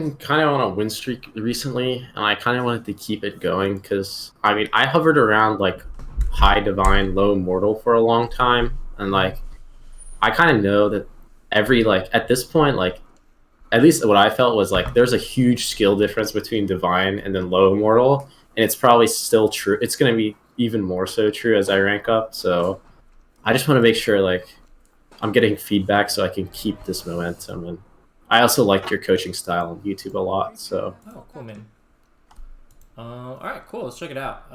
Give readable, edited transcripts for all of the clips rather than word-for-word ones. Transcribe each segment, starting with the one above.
been kind of on a win streak recently, and I kind of wanted to keep it going because I mean I hovered around like high divine, low mortal for a long time, and like I kind of know that every like at this point like at least what I felt was like there's a huge skill difference between divine and then low mortal, and it's probably still true. It's going to be even more so true as I rank up. So I just want to make sure like I'm getting feedback so I can keep this momentum. And I also like your coaching style on YouTube a lot. So Oh, cool, man. All right, cool. Let's check it out.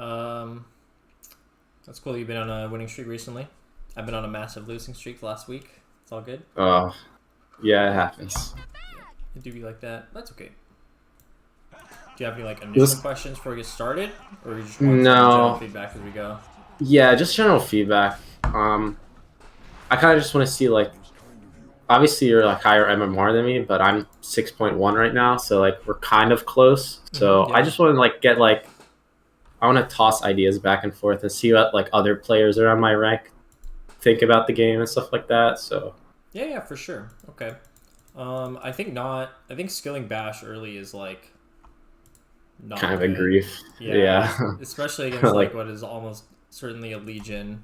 That's cool that you've been on a winning streak recently. I've been on a massive losing streak last week. It's all good. uh, yeah, it happens. It do be like that. That's okay. Do you have any like initial This questions before we get started, or you just want some general no, feedback as we go? yeah, just general feedback. I kind of just want to see like obviously you're like higher MMR than me, but I'm 6.1 right now, so like we're kind of close. So I Yeah. just want to like get like I want to toss ideas back and forth and see what like other players around my rank think about the game and stuff like that. So Yeah, for sure. Okay. I think not. I think skilling bash early is like kind not of a good. grief. Yeah, Yeah, especially against like like what is almost certainly a legion.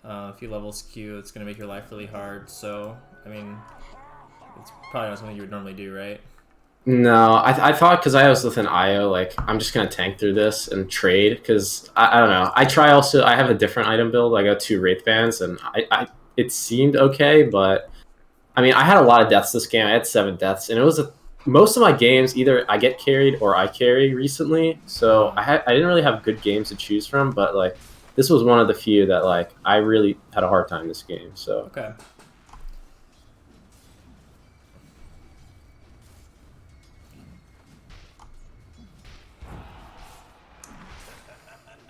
If you level skew, it's gonna make your life really hard. So, I mean, it's probably not something you would normally do, right? no, I thought because I was with an IO, like I'm just gonna tank through this and trade because I don't know. I try also. I have a different item build. I got two wraith bands, and I it seemed okay, but I mean I had a lot of deaths this game. I had 7 deaths, and it was most of my games either I get carried or I carry recently. So I didn't really have good games to choose from, but like this was one of the few that like I really had a hard time this game. So Okay.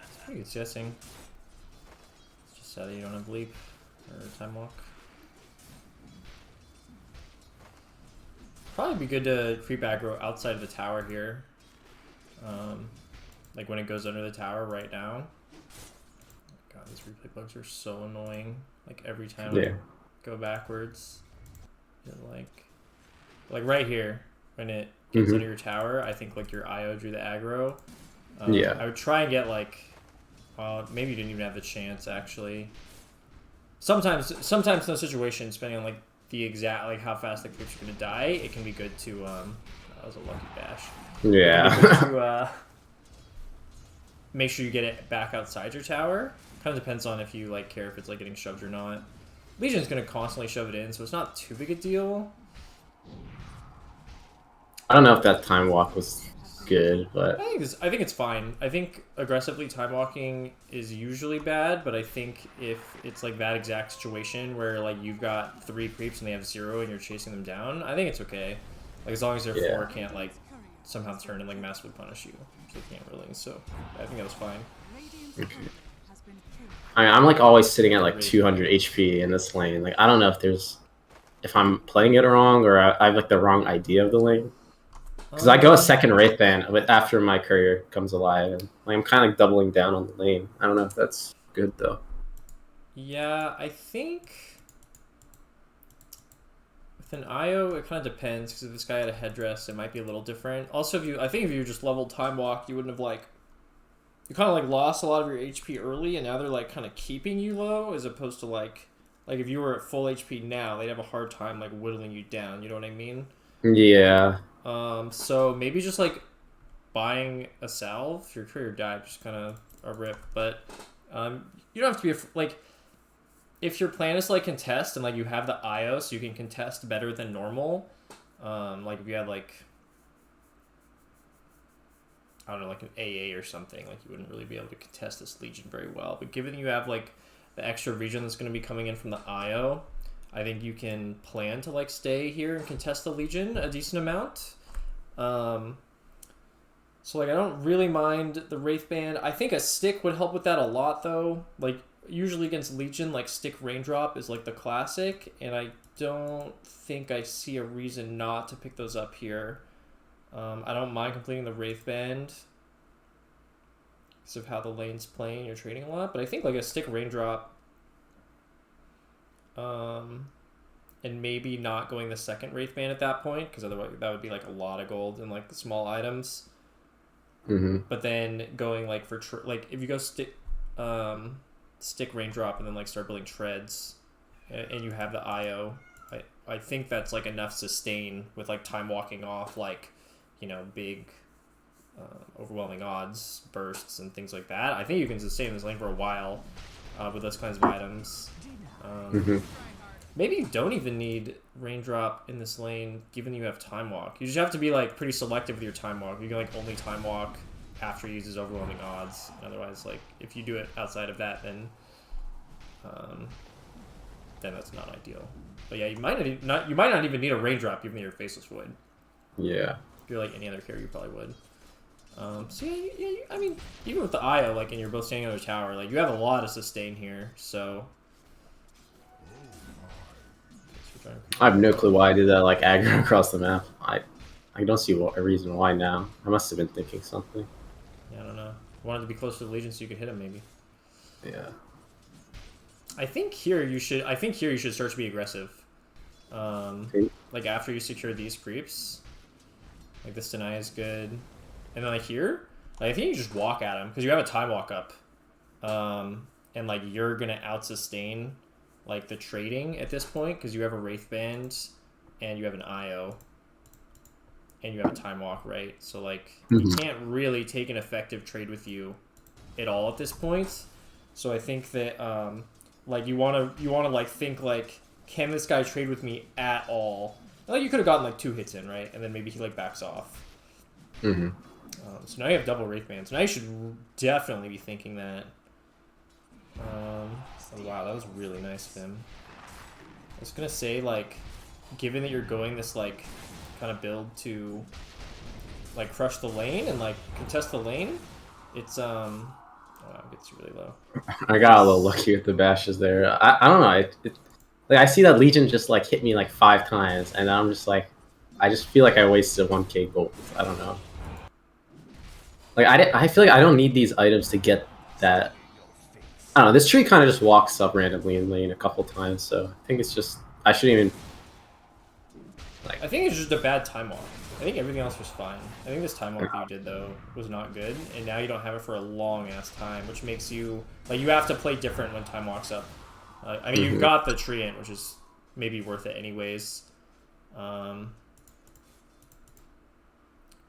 It's pretty good guessing. It's just sad that you don't have leap or time walk. Probably be good to creep aggro outside of the tower here. Like when it goes under the tower right now. God, these replay bugs are so annoying. Like every time I yeah, go backwards, you're like right here when it gets hmm under your tower. I think like your IO drew the aggro. yeah, I would try and get like, maybe you didn't even have the chance actually. Sometimes in those situations, depending on like the exact like how fast the creeps are gonna die, it can be good to that was a lucky bash. It can be good yeah. to make sure you get it back outside your tower. Kind of depends on if you like care if it's like getting shoved or not. Legion's gonna constantly shove it in, so it's not too big a deal. I don't know if that time walk was good, but I think it's fine. I think aggressively time walking is usually bad, but I think if it's like that exact situation where like you've got 3 creeps and they have 0 and you're chasing them down, I think it's okay. Like as long as their yeah. 4 can't like somehow turn and like massively punish you, which they can't really. So I think that was fine. Okay. I mean, I'm like always sitting at The like Wraith 200 Band. HP in this lane. Like I don't know if I'm playing it wrong or I have like the wrong idea of the lane. Because I go a Um, second wraith band with after my courier comes alive, and like, I'm kind of like doubling down on the lane. I don't know if that's good though. yeah, I think with an IO, it kind of depends because if this guy had a headdress, it might be a little different. Also, I think if you just leveled time walk, you wouldn't have like you kind of like lost a lot of your HP early, and now they're like kind of keeping you low as opposed to like if you were at full HP now, they'd have a hard time like whittling you down. You know what I mean? Yeah, So maybe just like buying a salve, your career died, just kind of a rip. But you don't have to be like if your plan is to, like contest and like you have the IO, so you can contest better than normal. Like if you had like I don't know, like an AA or something, like you wouldn't really be able to contest this Legion very well. But given you have like the extra region that's going to be coming in from the IO, I think you can plan to like stay here and contest the Legion a decent amount. So like I don't really mind the Wraith Band. I think a stick would help with that a lot though. Like usually against Legion, like stick raindrop is like the classic, and I don't think I see a reason not to pick those up here. I don't mind completing the Wraith Band because of how the lane's playing. You're trading a lot, but I think like a stick raindrop and maybe not going the second Wraith Band at that point, because otherwise that would be like a lot of gold and like the small items. But then going like for like if you go stick raindrop and then like start building treads, and you have the IO, I think that's like enough sustain with like time walking off like, you know, big overwhelming odds bursts and things like that. I think you can sustain this lane for a while with those kinds of items. Maybe you don't even need raindrop in this lane, given you have time walk. You just have to be like pretty selective with your time walk. You can like only time walk after he uses overwhelming odds. Otherwise, like if you do it outside of that, then that's not ideal. But yeah, you might not even need a raindrop given your Faceless Void. Yeah. If you're like any other character, you probably would. So yeah, I mean, even with the IO, like, and you're both standing on the tower, like you have a lot of sustain here. So I have no clue why I did that, like, aggro across the map. I don't see a reason why now. I must have been thinking something. Yeah, I don't know. Wanted to be close to the Legion so you could hit him, maybe. Yeah. I think here you should start to be aggressive. Like after you secure these creeps, like this deny is good, and then like here, like I think you just walk at him because you have a time walk up, and like you're gonna out sustain like the trading at this point because you have a Wraith Band and you have an IO and you have a time walk, right? So like you can't really take an effective trade with you at all at this point. So I think that like you wanna like think like, can this guy trade with me at all? Like you could have gotten like 2 hits in, right? And then maybe he like backs off. So now you have double Wraith Bands. Now you should definitely be thinking that. Oh, wow, that was really nice of him. I was gonna say, like, given that you're going this like kind of build to like crush the lane and like contest the lane, it's oh wow, it gets really low. I got a little lucky with the bashes there. I don't know. Like I see that Legion just like hit me like 5 times, and I'm just like, I just feel like I wasted 1k gold. I don't know. Like I feel like I don't need these items to get that. I don't know. This tree kind of just walks up randomly in lane a couple times, so I think it's just I shouldn't even. Like, I think it's just a bad time walk. I think everything else was fine. I think this time walk that you did though was not good, and now you don't have it for a long ass time, which makes you like you have to play different when time walks up. I mean, you've got the Treant, which is maybe worth it anyways. But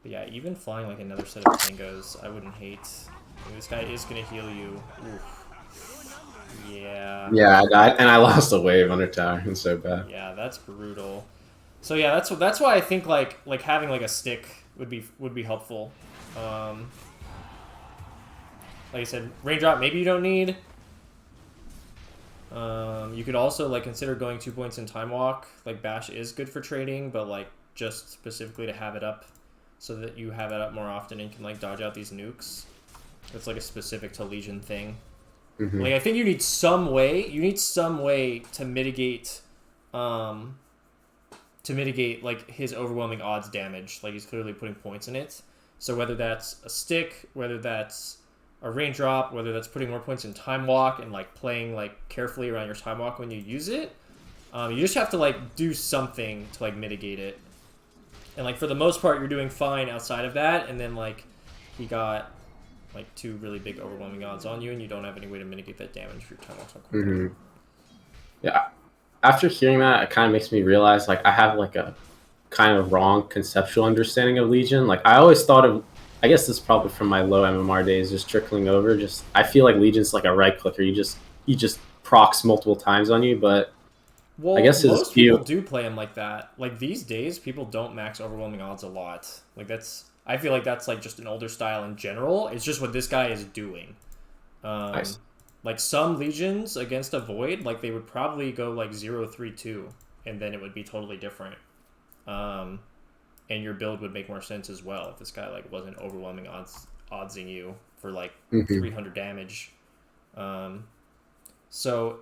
yeah, even flying like another set of tangos, I wouldn't hate. I mean, this guy is gonna heal you. Oof. Yeah. Yeah, I died, and I lost a wave under tower. It's so bad. Yeah, that's brutal. So yeah, that's why I think like having like a stick would be helpful. Like I said, raindrop maybe you don't need. You could also like consider going 2 points in time walk. Like bash is good for trading, but like just specifically to have it up, so that you have it up more often and can like dodge out these nukes. It's like a specific to Legion thing. Like I think you need some way. You need some way to mitigate, like his overwhelming odds damage. Like he's clearly putting points in it. So whether that's a stick, whether that's a raindrop, whether that's putting more points in time walk and like playing like carefully around your time walk when you use it, you just have to like do something to like mitigate it. And like for the most part, you're doing fine outside of that. And then like he got like 2 really big overwhelming odds on you, and you don't have any way to mitigate that damage for your time walk. Yeah. After hearing that, it kind of makes me realize like I have like a kind of wrong conceptual understanding of Legion. Like I always thought of, I guess this is probably from my low MMR days, just trickling over. Just I feel like Legion's like a right clicker. He just procs multiple times on you, but well, I guess most people do play him like that. Like these days, people don't max overwhelming odds a lot. Like I feel like that's like just an older style in general. It's just what this guy is doing. Nice. Like some Legions against a Void, like they would probably go like 0-3-2, and then it would be totally different. And your build would make more sense as well if this guy like wasn't overwhelming oddsing you for like 300 damage. So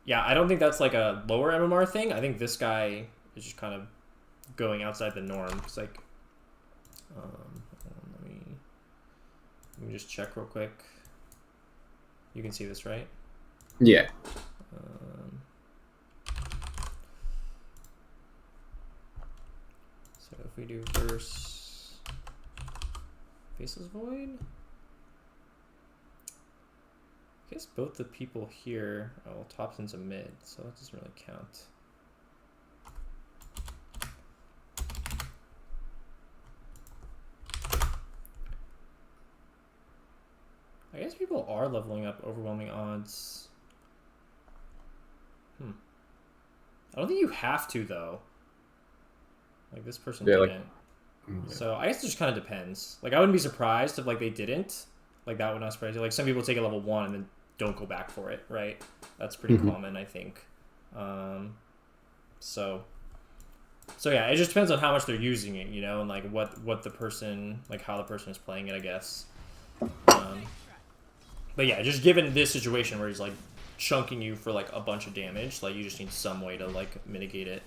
yeah, I don't think that's like a lower MMR thing. I think this guy is just kind of going outside the norm. It's like, let me just check real quick. You can see this, right? Yeah. we do verse Faceless Void? I guess both the people here. Oh, well, Thompson's a mid, so that doesn't really count. I guess people are leveling up overwhelming odds. I don't think you have to though. Like this person didn't. So I guess it just kind of depends. Like I wouldn't be surprised if like they didn't. Like that would not surprise you. Like some people take a level 1 and then don't go back for it, right? That's pretty common, I think. So yeah, it just depends on how much they're using it, you know, and like what the person, like how the person is playing it, I guess. But yeah, just given this situation where he's like chunking you for like a bunch of damage, like you just need some way to like mitigate it.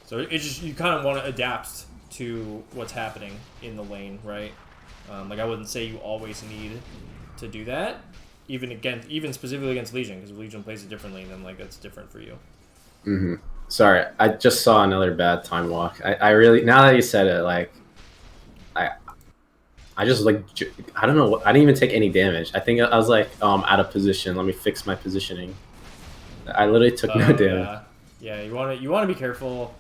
So it just, you kind of want to adapt to what's happening in the lane, right? Like I wouldn't say you always need to do that, even specifically against Legion, because Legion plays it differently, then like that's different for you. Sorry, I just saw another bad time walk. I really, now that you said it, like I just like, I don't know, I didn't even take any damage. I think I was like, oh, I'm out of position. Let me fix my positioning. I literally took no damage. Yeah, you want to be careful.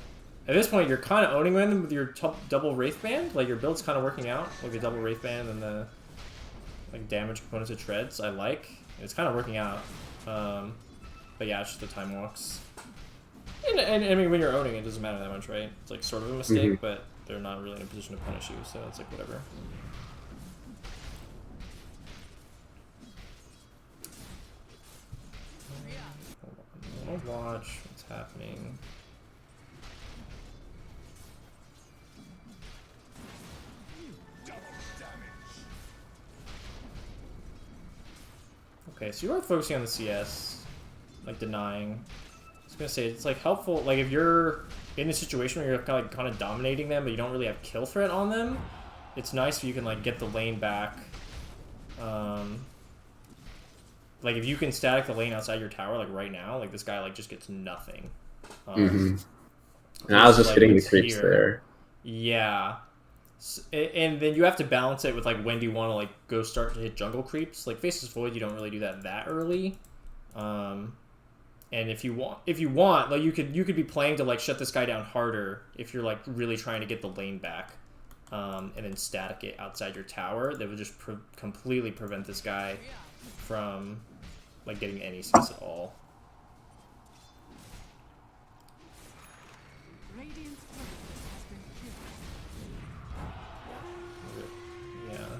At this point, you're kind of owning them with your double Wraith Band. Like your build's kind of working out, like the double Wraith Band and the like damage components of treads. I like. It's kind of working out. But yeah, it's just the time walks. And I mean, when you're owning, it doesn't matter that much, right? It's like sort of a mistake, but they're not really in a position to punish you, so it's like whatever. Hold on, I'll watch what's happening. Okay, so you are focusing on the CS, like denying. I was gonna say it's like helpful, like if you're in a situation where you're kind of dominating them, but you don't really have kill threat on them. It's nice if you can like get the lane back. Like if you can static the lane outside your tower, like right now, like this guy like just gets nothing. And I was just like, hitting the creeps there. Yeah. And then you have to balance it with like when do you want to like go start to hit jungle creeps. Like Faceless Void, you don't really do that early. And if you want, like you could be playing to like shut this guy down harder if you're like really trying to get the lane back, and then static it outside your tower. That would just completely prevent this guy from like getting any CS at all.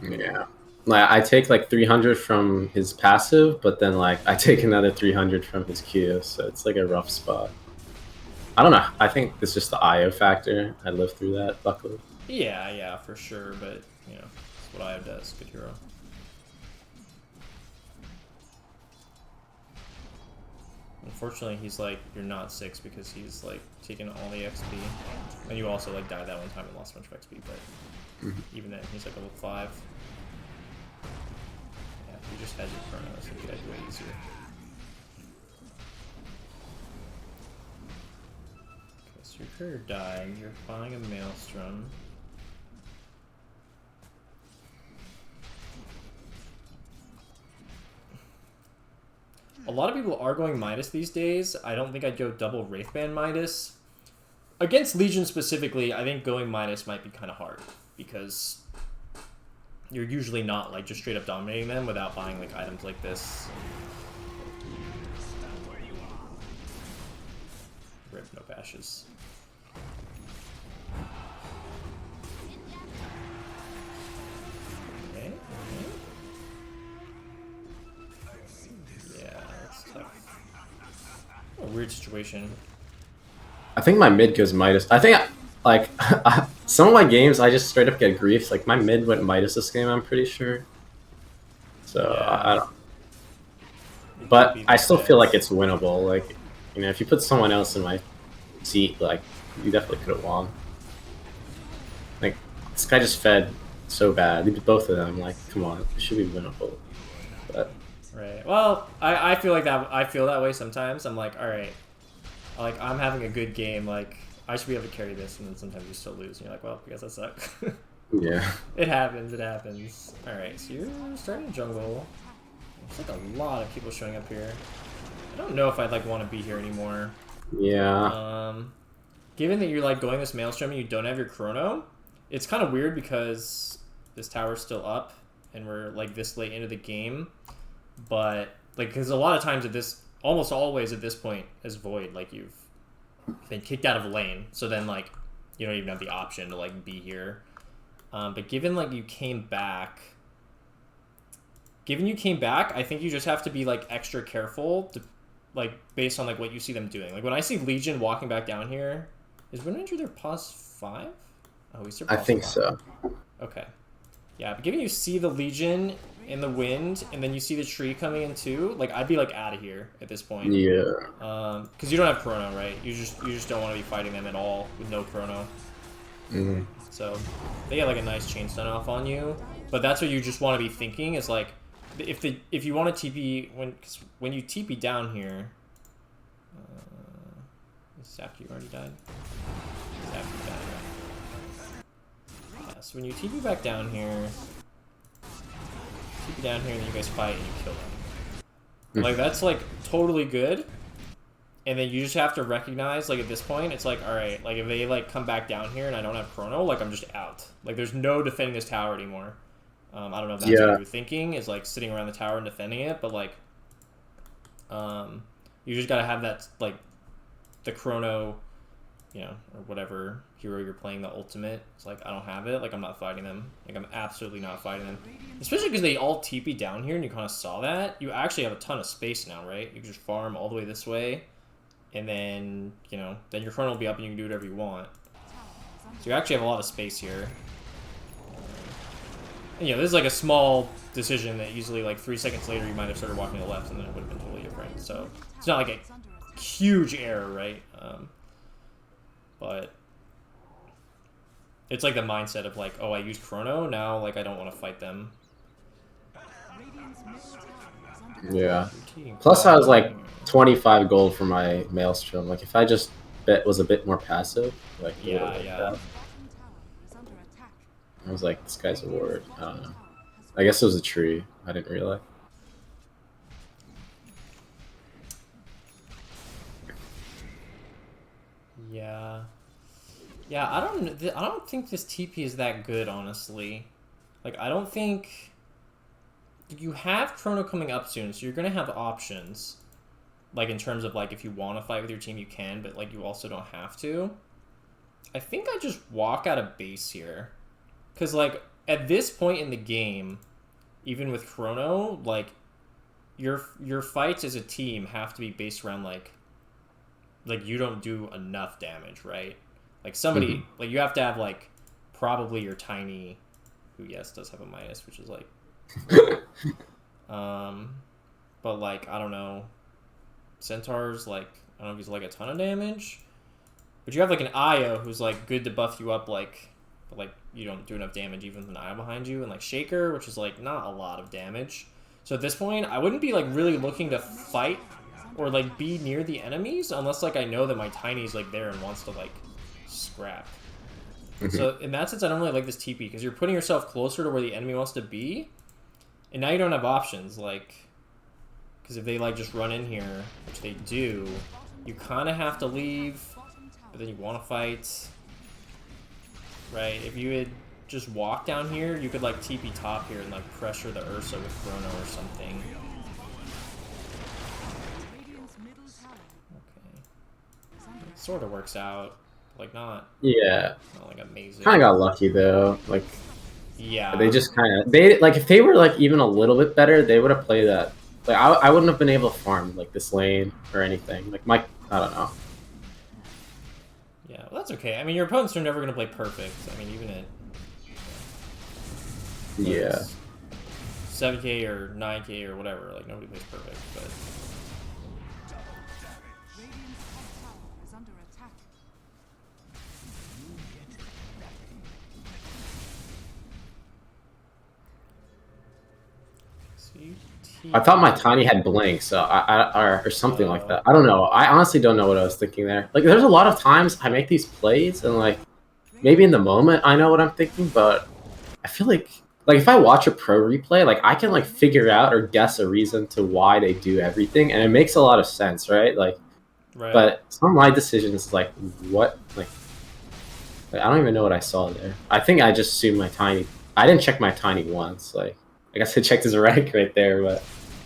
Yeah. Like I take like 300 from his passive, but then like I take another 300 from his Q, so it's like a rough spot. I don't know. I think it's just the IO factor. I lived through that, luckily. Yeah, for sure. But you know, that's what IO does. Good hero. Unfortunately, he's like, you're not 6 because he's like taking all the XP, and you also like died that one time and lost a bunch of XP. But even then, he's like level 5. Yeah, if you just had your chronos, it'd be like way easier. Okay, so your career died. You're buying a Maelstrom. A lot of people are going Midas these days. I don't think I'd go double Wraithband Midas. Against Legion specifically, I think going Midas might be kind of hard, because you're usually not like just straight up dominating them without buying like items like this. Rip, no bashes. Okay. Yeah, that's tough. A weird situation. I think my mid goes Midas. I think like some of my games I just straight up get griefs. Like my mid went Midas this game, I'm pretty sure. So yeah. I don't. But I still feel like it's winnable. Like, you know, if you put someone else in my seat, like you definitely could have won. Like this guy just fed so bad. Both of them, like, come on, it should be winnable. But right. Well, I feel like that. I feel that way sometimes. I'm like, all right, like I'm having a good game. Like I should be able to carry this, and then sometimes you still lose, and you're like, well, I guess I suck. Yeah. It happens, it happens. Alright, so you're starting jungle. There's like a lot of people showing up here. I don't know if I'd like want to be here anymore. Yeah. Given that you're like going this Maelstrom and you don't have your chrono, it's kind of weird because this tower's still up and we're like this late into the game. But like, because a lot of times at this, almost always at this point as Void, like you've been kicked out of a lane, so then like you don't even have the option to like be here. But given like you came back, I think you just have to be like extra careful to, like, based on like what you see them doing. Like when I see Legion walking back down here, is Windranger their +5? Oh, he's their +5. I think so. Okay. Yeah, but given you see the Legion in the wind, and then you see the tree coming in too, like I'd be like out of here at this point. Yeah. Because you don't have chrono, right? You just don't want to be fighting them at all with no chrono. Mm-hmm. So they get like a nice chain stun off on you, but that's what you just want to be thinking is like, if you want to TP when you TP down here, this is after you already died. This is after you died. Yeah, so when you TP back down here, and then you guys fight and you kill them. Like that's like totally good. And then you just have to recognize, like, at this point, it's like, all right, like, if they, like, come back down here and I don't have chrono, like, I'm just out. Like, there's no defending this tower anymore. I don't know if that's what you're thinking, is, like, sitting around the tower and defending it, but, like, you just gotta have that, like, the chrono, you know, or whatever hero you're playing, the ultimate. It's like, I don't have it, like, I'm not fighting them. Like, I'm absolutely not fighting them. Especially because they all TP down here and you kind of saw that. You actually have a ton of space now, right? You can just farm all the way this way. And then, you know, then your chrono will be up and you can do whatever you want. So you actually have a lot of space here. And, you know, this is like a small decision that easily, like, 3 seconds later, you might have started walking to the left and then it would have been totally different. So it's not like a huge error, right? But it's like the mindset of, like, oh, I used chrono, now, like, I don't want to fight them. Yeah. Plus, I was like 25 gold for my Maelstrom. Like, if I just was a bit more passive, like, Yeah. I was like, this guy's a ward. I don't know. I guess it was a tree. I didn't realize. Yeah, I don't think this TP is that good, honestly. Like, I don't think... You have chrono coming up soon, so you're going to have options. Like, in terms of, like, if you want to fight with your team, you can, but, like, you also don't have to. I think I just walk out of base here. Because, like, at this point in the game, even with chrono, like, your fights as a team have to be based around, like you don't do enough damage, right? Like, somebody, like, you have to have, like, probably your Tiny, who, yes, does have a minus, which is, like, but, like, I don't know, Centaur's, like, I don't know if he's, like, a ton of damage, but you have, like, an Io who's, like, good to buff you up, like, but, like, you don't do enough damage even with an Io behind you, and, like, Shaker, which is, like, not a lot of damage. So at this point, I wouldn't be, like, really looking to fight or, like, be near the enemies unless, like, I know that my Tiny's, like, there and wants to, like, scrap. So in that sense, I don't really like this TP because you're putting yourself closer to where the enemy wants to be. And now you don't have options, like, because if they, like, just run in here, which they do, you kind of have to leave, but then you want to fight, right? If you had just walked down here, you could, like, TP top here and, like, pressure the Ursa with Chrono or something. Okay. It sort of works out, like, not like, amazing. Kind of got lucky, though. Like, yeah. They just kind of... like, if they were, like, even a little bit better, they would have played that. Like, I wouldn't have been able to farm, like, this lane or anything. Like, I don't know. Yeah, well, that's okay. I mean, your opponents are never going to play perfect. I mean, even at... Yeah. 7k or 9k or whatever, like, nobody plays perfect, but... So I thought my tiny had blink, so or something like that. I don't know. I honestly don't know what I was thinking there. Like, there's a lot of times I make these plays, and like maybe in the moment I know what I'm thinking, but I feel like if I watch a pro replay, like I can like figure out or guess a reason to why they do everything, and it makes a lot of sense, right? Like, Right. but some of my decisions, like what, like I don't even know what I saw there. I think I just assumed my tiny. I didn't check my tiny once. Like, I guess I checked his rank right there, but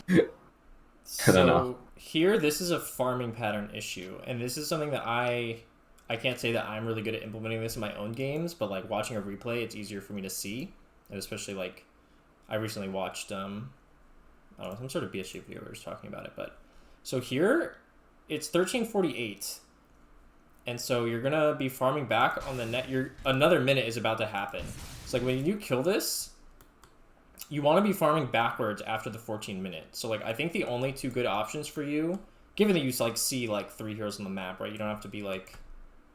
I don't know. So here, this is a farming pattern issue, and this is something that I can't say that I'm really good at implementing this in my own games, but like watching a replay, it's easier for me to see, and especially like I recently watched I don't know, some sort of BSG video was talking about it, but so here it's 1348. And so you're gonna be farming back on the net. Another minute is about to happen. It's like when you kill this, you want to be farming backwards after the 14 minutes. So like I think the only two good options for you, given that you like see like 3 heroes on the map, right? You don't have to be like,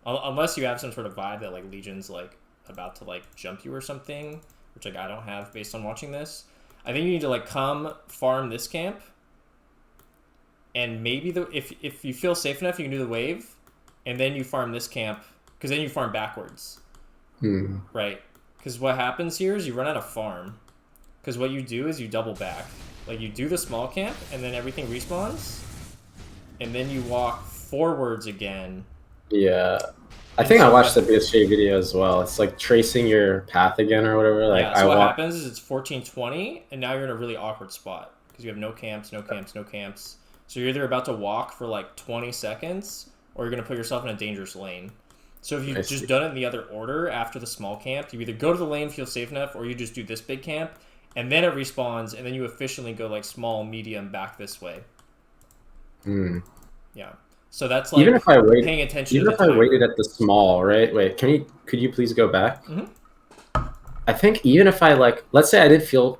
unless you have some sort of vibe that like Legion's like about to like jump you or something, which like I don't have based on watching this. I think you need to like come farm this camp, and maybe if you feel safe enough, you can do the wave. And then you farm this camp, because then you farm backwards. Right? Because what happens here is you run out of farm. Because what you do is you double back. Like, you do the small camp, and then everything respawns. And then you walk forwards again. Yeah. I think I watched the BSJ video as well. It's like tracing your path again or whatever. Like, yeah, so what happens is it's 14:20, and now you're in a really awkward spot. Because you have no camps, no camps, no camps. So you're either about to walk for like 20 seconds, or you're going to put yourself in a dangerous lane. So if you've just done it in the other order after the small camp, you either go to the lane, feel safe enough, or you just do this big camp, and then it respawns, and then you efficiently go like small, medium, back this way. Yeah. So that's like even if I waited, paying attention even to if I waited at the small, right? Wait, could you please go back? I think even if I like, let's say I did feel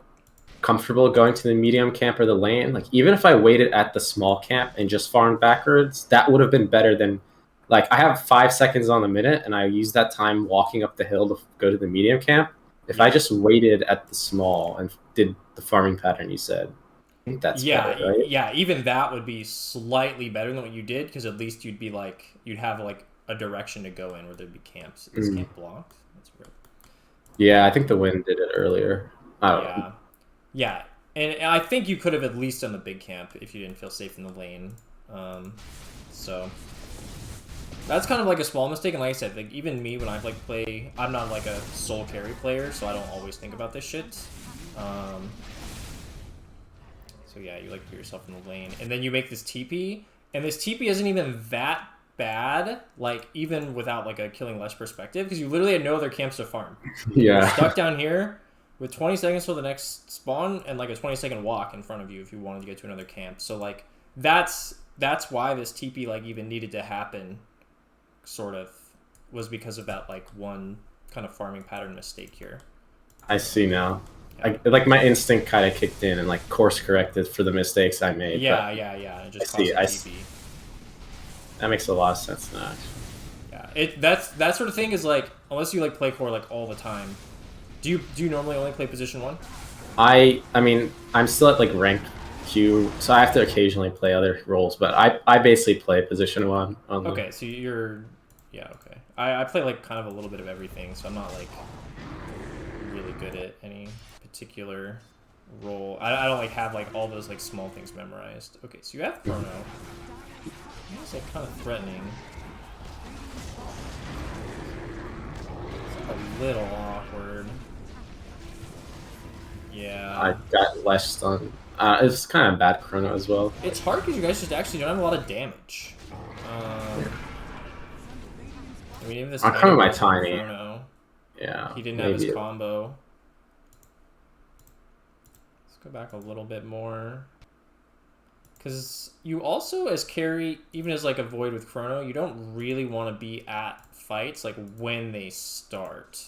comfortable going to the medium camp or the lane, like even if I waited at the small camp and just farmed backwards, that would have been better than, like, I have 5 seconds on the minute and I use that time walking up the hill to go to the medium camp. If I just waited at the small and did the farming pattern you said, I think that's better, right? Yeah, even that would be slightly better than what you did, because at least you'd be like, you'd have like a direction to go in where there'd be camps. Is camp blocked? That's weird. Yeah, I think the wind did it earlier. I don't know. Yeah, and I think you could have at least done the big camp if you didn't feel safe in the lane. So that's kind of like a small mistake. And like I said, like even me when I like play, I'm not like a sole carry player, so I don't always think about this shit. So yeah, you like put yourself in the lane, and then you make this TP, and this TP isn't even that bad, like even without like a killing less perspective, because you literally had no other camps to farm. Yeah. You're stuck down here with 20 seconds till the next spawn and like a 20-second walk in front of you if you wanted to get to another camp. So like that's why this TP like even needed to happen, sort of, was because of that like one kind of farming pattern mistake here. I see now. Like my instinct kind of kicked in and like course corrected for the mistakes I made. Yeah. It just I see. That makes a lot of sense now. Yeah, that sort of thing is like, unless you like play core like all the time. Do you normally only play position 1? I mean, I'm still at like ranked Q, so I have to occasionally play other roles, but I basically play position 1 only. Okay, so you're okay. I play like kind of a little bit of everything, so I'm not like really good at any particular role. I don't like have like all those like small things memorized. Okay, so you have Chrono. It's like kind of threatening. It's a little awkward. Yeah. I got less stun. It's kind of bad Chrono as well. It's hard because you guys just actually don't have a lot of damage. I mean, even this. I'm coming my tiny. Chrono, yeah. He didn't have his combo. Let's go back a little bit more. Because you also, as carry, even as like a Void with Chrono, you don't really want to be at fights like when they start.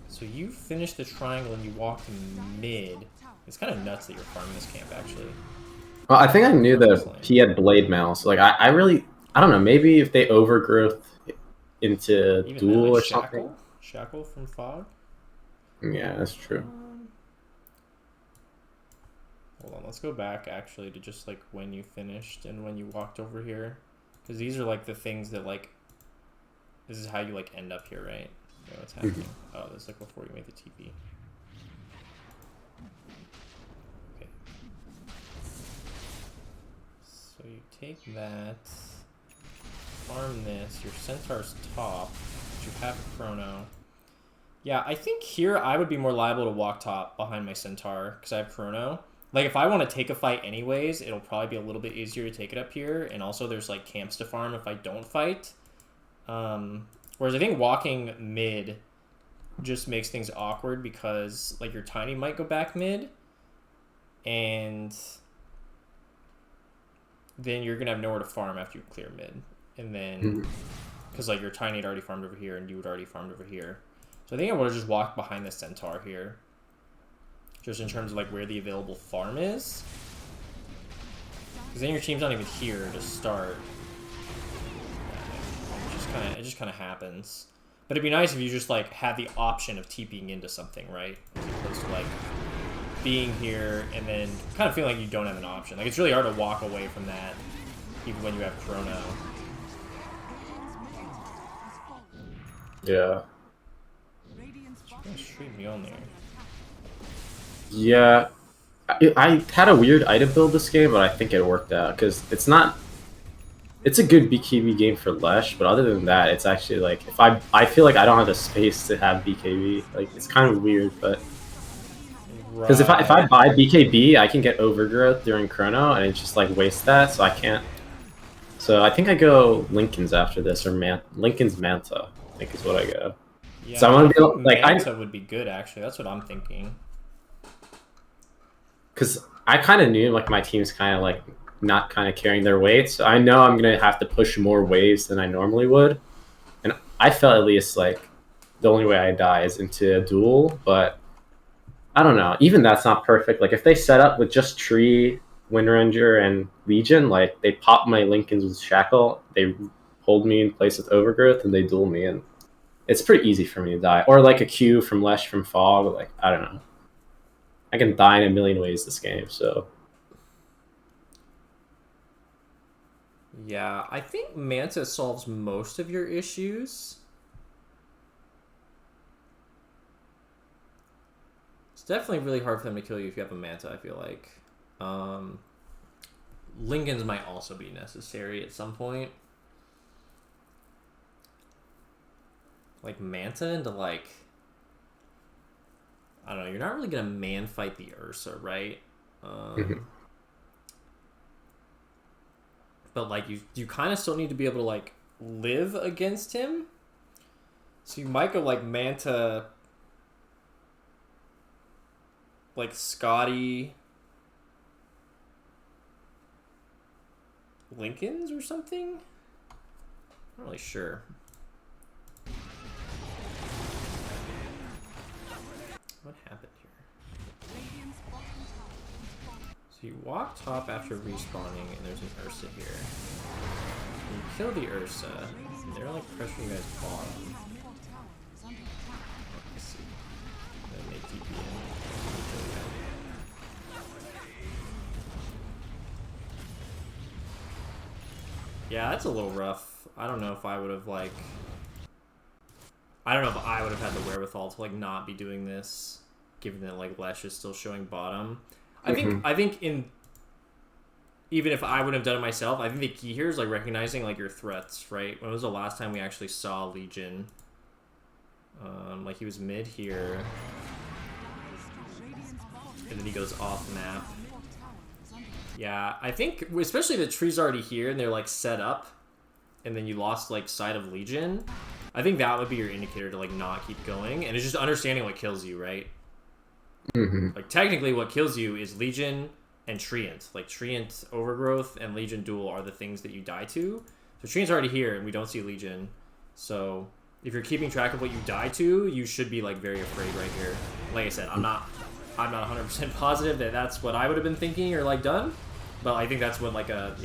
So you finished the triangle and you walked mid. It's kind of nuts that you're farming this camp, actually. Well, I think I knew that he had Blade Mail, so like I don't know, maybe if they overgrowth into even Duel like or Shackle? something. Shackle from Fog? Yeah, that's true. Hold on, let's go back actually to just like when you finished and when you walked over here. Because these are like the things that like, this is how you like end up here, right? So what's happening? Oh, this is like before you made the TP. Okay. So you take that, farm this, your Centaur's top, but you have Chrono. Yeah, I think here I would be more liable to walk top behind my Centaur because I have Chrono. Like, if I want to take a fight anyways, it'll probably be a little bit easier to take it up here. And also, there's, like, camps to farm if I don't fight. Whereas I think walking mid just makes things awkward because, like, your Tiny might go back mid. And then you're going to have nowhere to farm after you clear mid. And then, because, like, your Tiny had already farmed over here and you had already farmed over here. So I think I would have just walked behind the Centaur here. Just in terms of like where the available farm is. Because then your team's not even here to start. It just kind of happens. But it'd be nice if you just like had the option of TPing into something, right? As opposed to like being here and then kind of feeling like you don't have an option. Like it's really hard to walk away from that even when you have Chrono. Yeah. Street Mjolnir. Yeah, I had a weird item build this game, but I think it worked out because it's not. It's a good BKB game for Lesh, but other than that, it's actually like if I feel like I don't have the space to have BKB. Like it's kind of weird, but because if I buy BKB, I can get overgrowth during Chrono, and it just like wastes that, so I can't. So I think I go Lincoln's after this, or Lincoln's Manta. I think is what I go. Yeah, so I want to be like Manta would be good actually. That's what I'm thinking. Because I kind of knew like my team's kind of like not kind of carrying their weight, so I know I'm gonna have to push more waves than I normally would, and I felt at least like the only way I die is into a duel, but I don't know. Even that's not perfect. Like if they set up with just Tree, Wind Ranger, and Legion, like they pop my Lincolns with Shackle, they hold me in place with Overgrowth, and they duel me, and it's pretty easy for me to die. Or like a Q from Lesh from Fog, like I don't know. I can die in a million ways this game, so. Yeah, I think Manta solves most of your issues. It's definitely really hard for them to kill you if you have a Manta, I feel like. Lincolns might also be necessary at some point. Like Manta into like... I don't know, you're not really going to man fight the Ursa, right? But like you kind of still need to be able to like live against him. So you might go like Manta, like Scotty, Lincolns or something? I'm not really sure. What happened here? So you walk top after respawning, and there's an Ursa here. You kill the Ursa, and they're like pressuring you guys bottom. Let's see. Then they TP in. Yeah, that's a little rough. I don't know if I would have like... I don't know if I would have had the wherewithal to like not be doing this, given that like Lesh is still showing bottom. I think in even if I wouldn't have done it myself, I think the key here is like recognizing like your threats, right? When was the last time we actually saw Legion? Like he was mid here, and then he goes off map. Yeah, I think especially the tree's already here and they're like set up, and then you lost like sight of Legion. I think that would be your indicator to like not keep going, and it's just understanding what kills you, right? Like technically, what kills you is Legion and Treant. Like Treant Overgrowth and Legion Duel are the things that you die to. So Treant's already here, and we don't see Legion. So if you're keeping track of what you die to, you should be like very afraid right here. Like I said, I'm not 100% positive that that's what I would have been thinking or like done, but I think that's what like a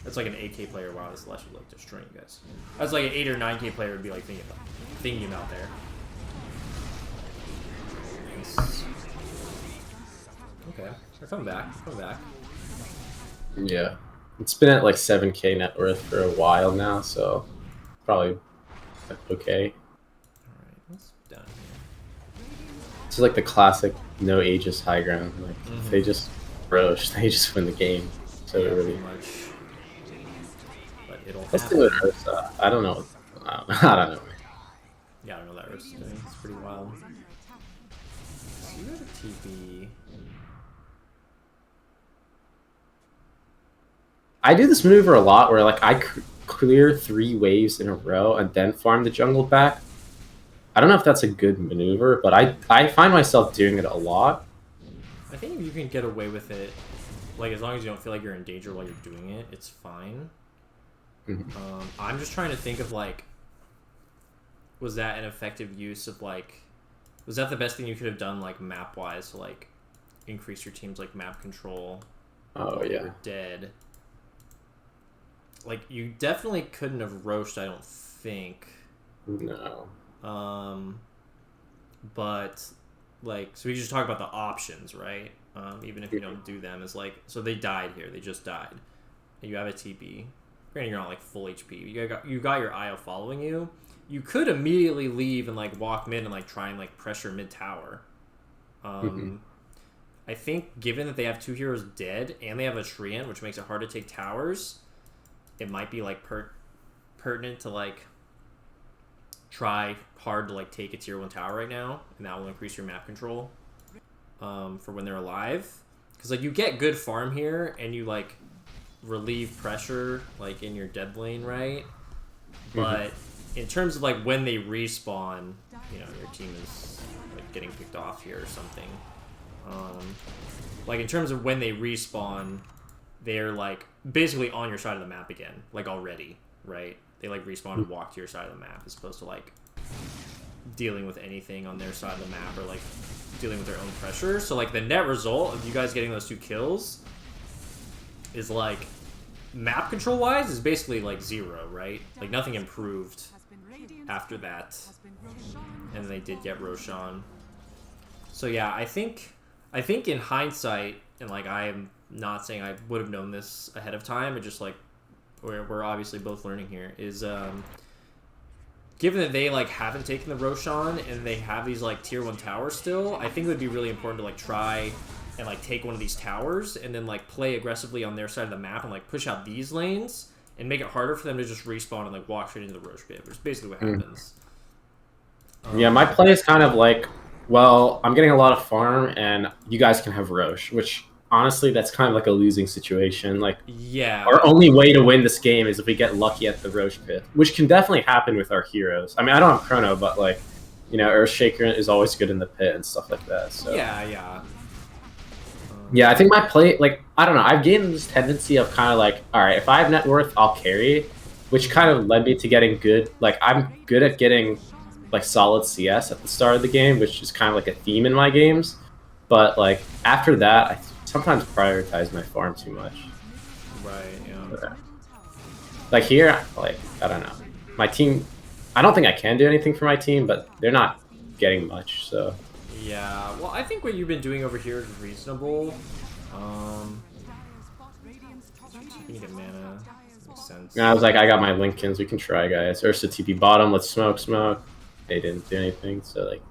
that's like an 8K player. Wow, this Lesh is like destroying you guys. That's like an 8 or 9K player would be like thinking about there. Okay, they're coming back. Coming back. Yeah. It's been at like 7K net worth for a while now, so probably okay. Alright, what's down here? This is like the classic no ages high ground. Like if they just roach, they just win the game. So Yeah, really pretty much. But it'll let's do it happen. Ursa. I don't know. I don't know. Yeah, I don't know that Ursa's doing. It's pretty wild. So you have a TP. I do this maneuver a lot where like I clear 3 waves in a row and then farm the jungle back. I don't know if that's a good maneuver, but I find myself doing it a lot. I think if you can get away with it, like as long as you don't feel like you're in danger while you're doing it, it's fine. I'm just trying to think of like, was that an effective use of like, was that the best thing you could have done like map wise to like increase your team's like map control? Oh while yeah. you're dead. Like you definitely couldn't have roached, I don't think. No. But like, so we just talk about the options, right? Even if you don't do them, is like, so they died here. They just died. You have a TP. Granted, you're not like full HP. You got your IO following you. You could immediately leave and like walk mid and like try and like pressure mid tower. I think given that they have 2 heroes dead and they have a Treant, which makes it hard to take towers, it might be like pertinent to like try hard to like take a tier 1 tower right now, and that will increase your map control for when they're alive. Because like you get good farm here and you like relieve pressure like in your dead lane, right? But in terms of like when they respawn, you know, your team is like getting picked off here or something. Like in terms of when they respawn, they're like basically on your side of the map again, like already, right? They like respawn and walk to your side of the map as opposed to like dealing with anything on their side of the map or like dealing with their own pressure. So like the net result of you guys getting those 2 kills is like map control wise is basically like 0, right? Like nothing improved after that. And they did get Roshan. So yeah, I think in hindsight, and like I am not saying I would have known this ahead of time, but just like we're obviously both learning here, is given that they like haven't taken the Roshan and they have these like tier 1 towers still, I think it would be really important to like try and like take one of these towers and then like play aggressively on their side of the map and like push out these lanes and make it harder for them to just respawn and like walk straight into the Roche pit, which is basically what happens. Yeah, my play is kind of like, well, I'm getting a lot of farm and you guys can have Roche, which honestly that's kind of like a losing situation. Like, yeah, our only way to win this game is if we get lucky at the Roche pit, which can definitely happen with our heroes. I mean, I don't have Chrono, but like, you know, Earthshaker is always good in the pit and stuff like that. So yeah. Yeah, I think my play, like, I don't know, I've gained this tendency of kind of like, all right, if I have net worth, I'll carry, which kind of led me to getting good. Like, I'm good at getting like solid CS at the start of the game, which is kind of like a theme in my games. But like after that, I sometimes prioritize my farm too much. Right. Yeah. Like here, like I don't know, my team. I don't think I can do anything for my team, but they're not getting much. So yeah. Well, I think what you've been doing over here is reasonable. You get mana. Makes sense. and I was like, I got my Lincolns. We can try, guys. Ursa TP bottom. Let's smoke. They didn't do anything, so like.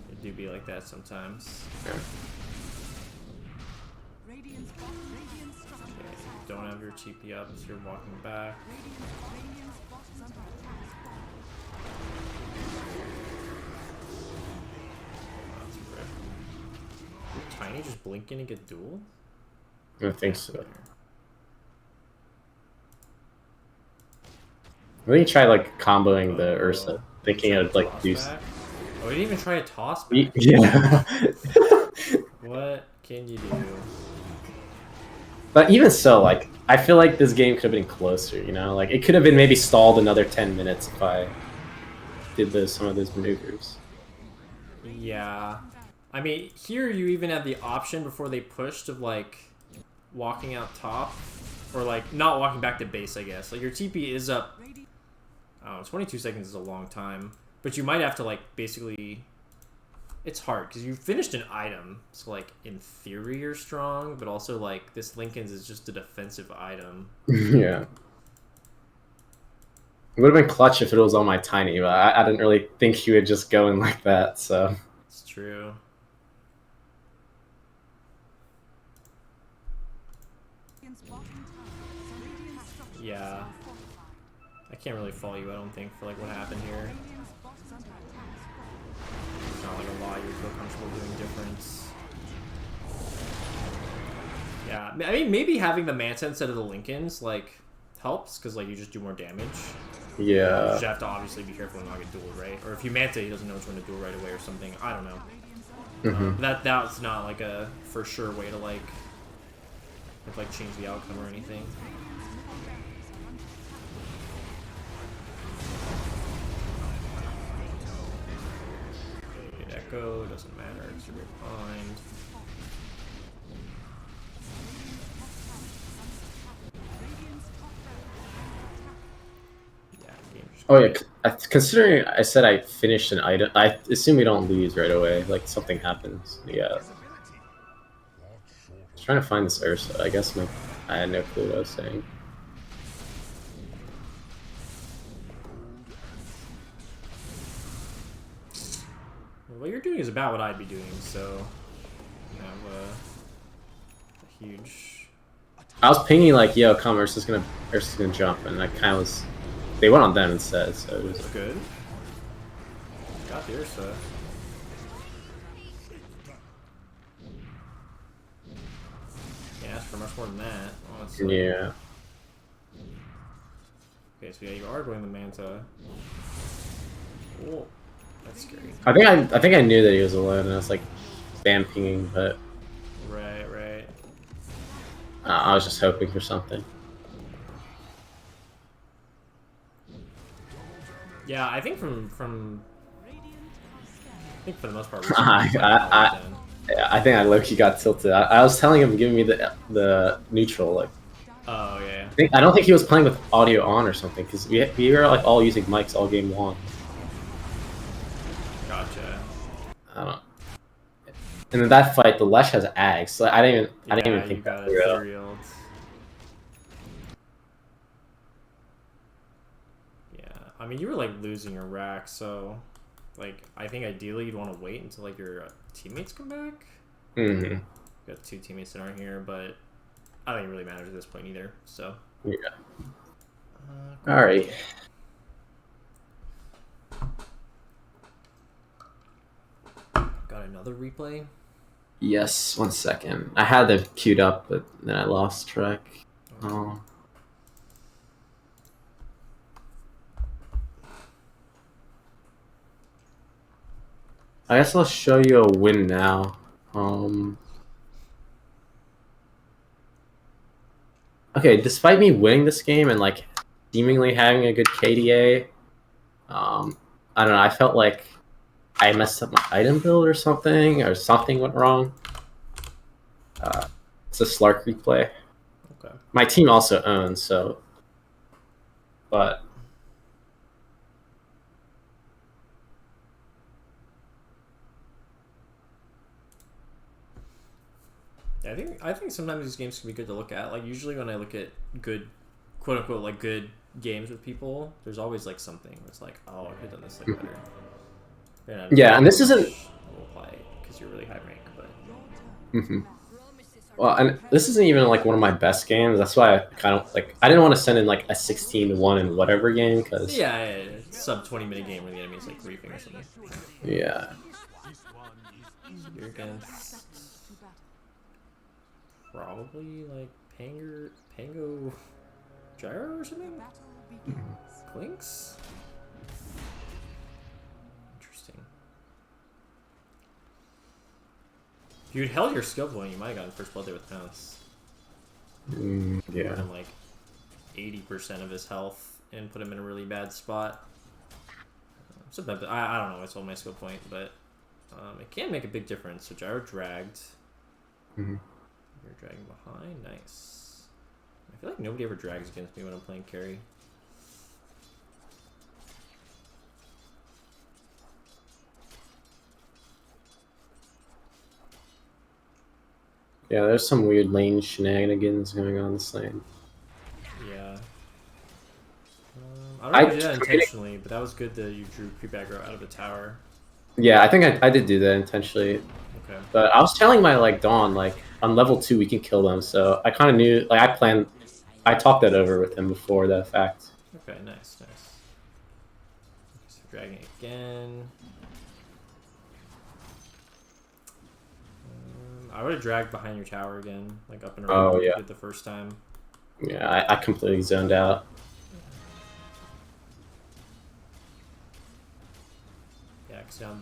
It do be like that sometimes. Yeah. Okay, don't have your TP up as you're walking back. That's rip. Did Tiny just blink in and get duel? I don't think so. I think he tried like comboing the Ursa, thinking it would like do. Oh, he didn't even try a toss back. Yeah. What can you do? But even so, like I feel like this game could have been closer. You know, like it could have been maybe stalled another 10 minutes if I did some of those maneuvers. Yeah, I mean here you even had the option before they pushed of like walking out top, or like not walking back to base. I guess like your TP is up. I don't know, 22 seconds is a long time, but you might have to like basically It's hard because you finished an item, so like in theory you're strong, but also like this Lincoln's is just a defensive item. Yeah. It would have been clutch if it was on my tiny, but I didn't really think he would just go in like that, so. It's true. Yeah. I can't really follow you, I don't think, for like what happened here. It's not like a lot you would feel comfortable doing difference. Yeah, I mean, maybe having the Manta instead of the Lincolns, like, helps, because, like, you just do more damage. Yeah. You just have to obviously be careful and not get dueled, right? Or if you Manta, he doesn't know which one to duel right away or something. I don't know. That's not, like, a for sure way to, like change the outcome or anything. Echo, doesn't matter, it's your behind. Oh yeah, considering I said I finished an item, I assume we don't lose right away. Like something happens. Yeah. I was trying to find this Ursa. I guess I had no clue what I was saying. What you're doing is about what I'd be doing, so you have a huge. I was pinging like, "Yo, come, Ursa's gonna jump," and I kind of was. They went on them instead, so it was good. Got the Ursa. Can't ask for much more than that. Honestly. Yeah. Okay, so yeah, you are going the Manta. Oh, that's scary. I think I knew that he was alone, and I was like, spam pinging, but. Right. I was just hoping for something. Yeah, I think from I think for the most part. I think I low-key got tilted. I was telling him giving me the neutral like. Oh yeah. I don't think he was playing with audio on or something because we were like all using mics all game long. Gotcha. I don't know. And in that fight, the Lesh has Ags, so I didn't even think that through. I mean, you were like losing your rack, so like I think ideally you'd want to wait until like your teammates come back. Mm-hmm. You got two teammates that aren't here, but I don't think it really matters at this point either. So yeah. Cool. All right. Got another replay. Yes. 1 second. I had them queued up, but then I lost track. Oh. I guess I'll show you a win now. Okay, despite me winning this game and like seemingly having a good KDA, I don't know. I felt like I messed up my item build or something went wrong. It's a Slark replay. Okay. My team also owns, so, but. Yeah, I think sometimes these games can be good to look at. Like usually when I look at good, quote unquote, like good games with people, there's always like something. It's like, oh, I could have done this like better. Yeah, and this isn't. Because you're really high rank, but. Mm-hmm. Well, and this isn't even like one of my best games. That's why I kind of like. I didn't want to send in like a 16-1 in whatever game because. Yeah, sub 20-minute game where the enemy's like griefing or something. Yeah. You're against. Probably like Pango Gyro or something? Clinks? Interesting. If you'd held your skill point, you might have gotten first blood there with Pounce. Yeah. Put him like 80% of his health and put him in a really bad spot. Sometimes I don't know what's on my skill point, but it can make a big difference. So Gyro dragged. Mm-hmm. You're dragging behind. Nice. I feel like nobody ever drags against me when I'm playing carry. Yeah, there's some weird lane shenanigans going on this lane. Yeah. I don't know I if you did that traded. intentionally, but that was good that you drew creep aggro out of the tower. Yeah, I think I did do that intentionally. Okay. But I was telling my like Dawn like on level 2 we can kill them, so I kind of knew like I talked that over with him before the fact. Okay, nice, nice. So dragging again. I would have dragged behind your tower again, like up and around Oh like you yeah, did the first time. yeah. I completely zoned out. Yeah, because now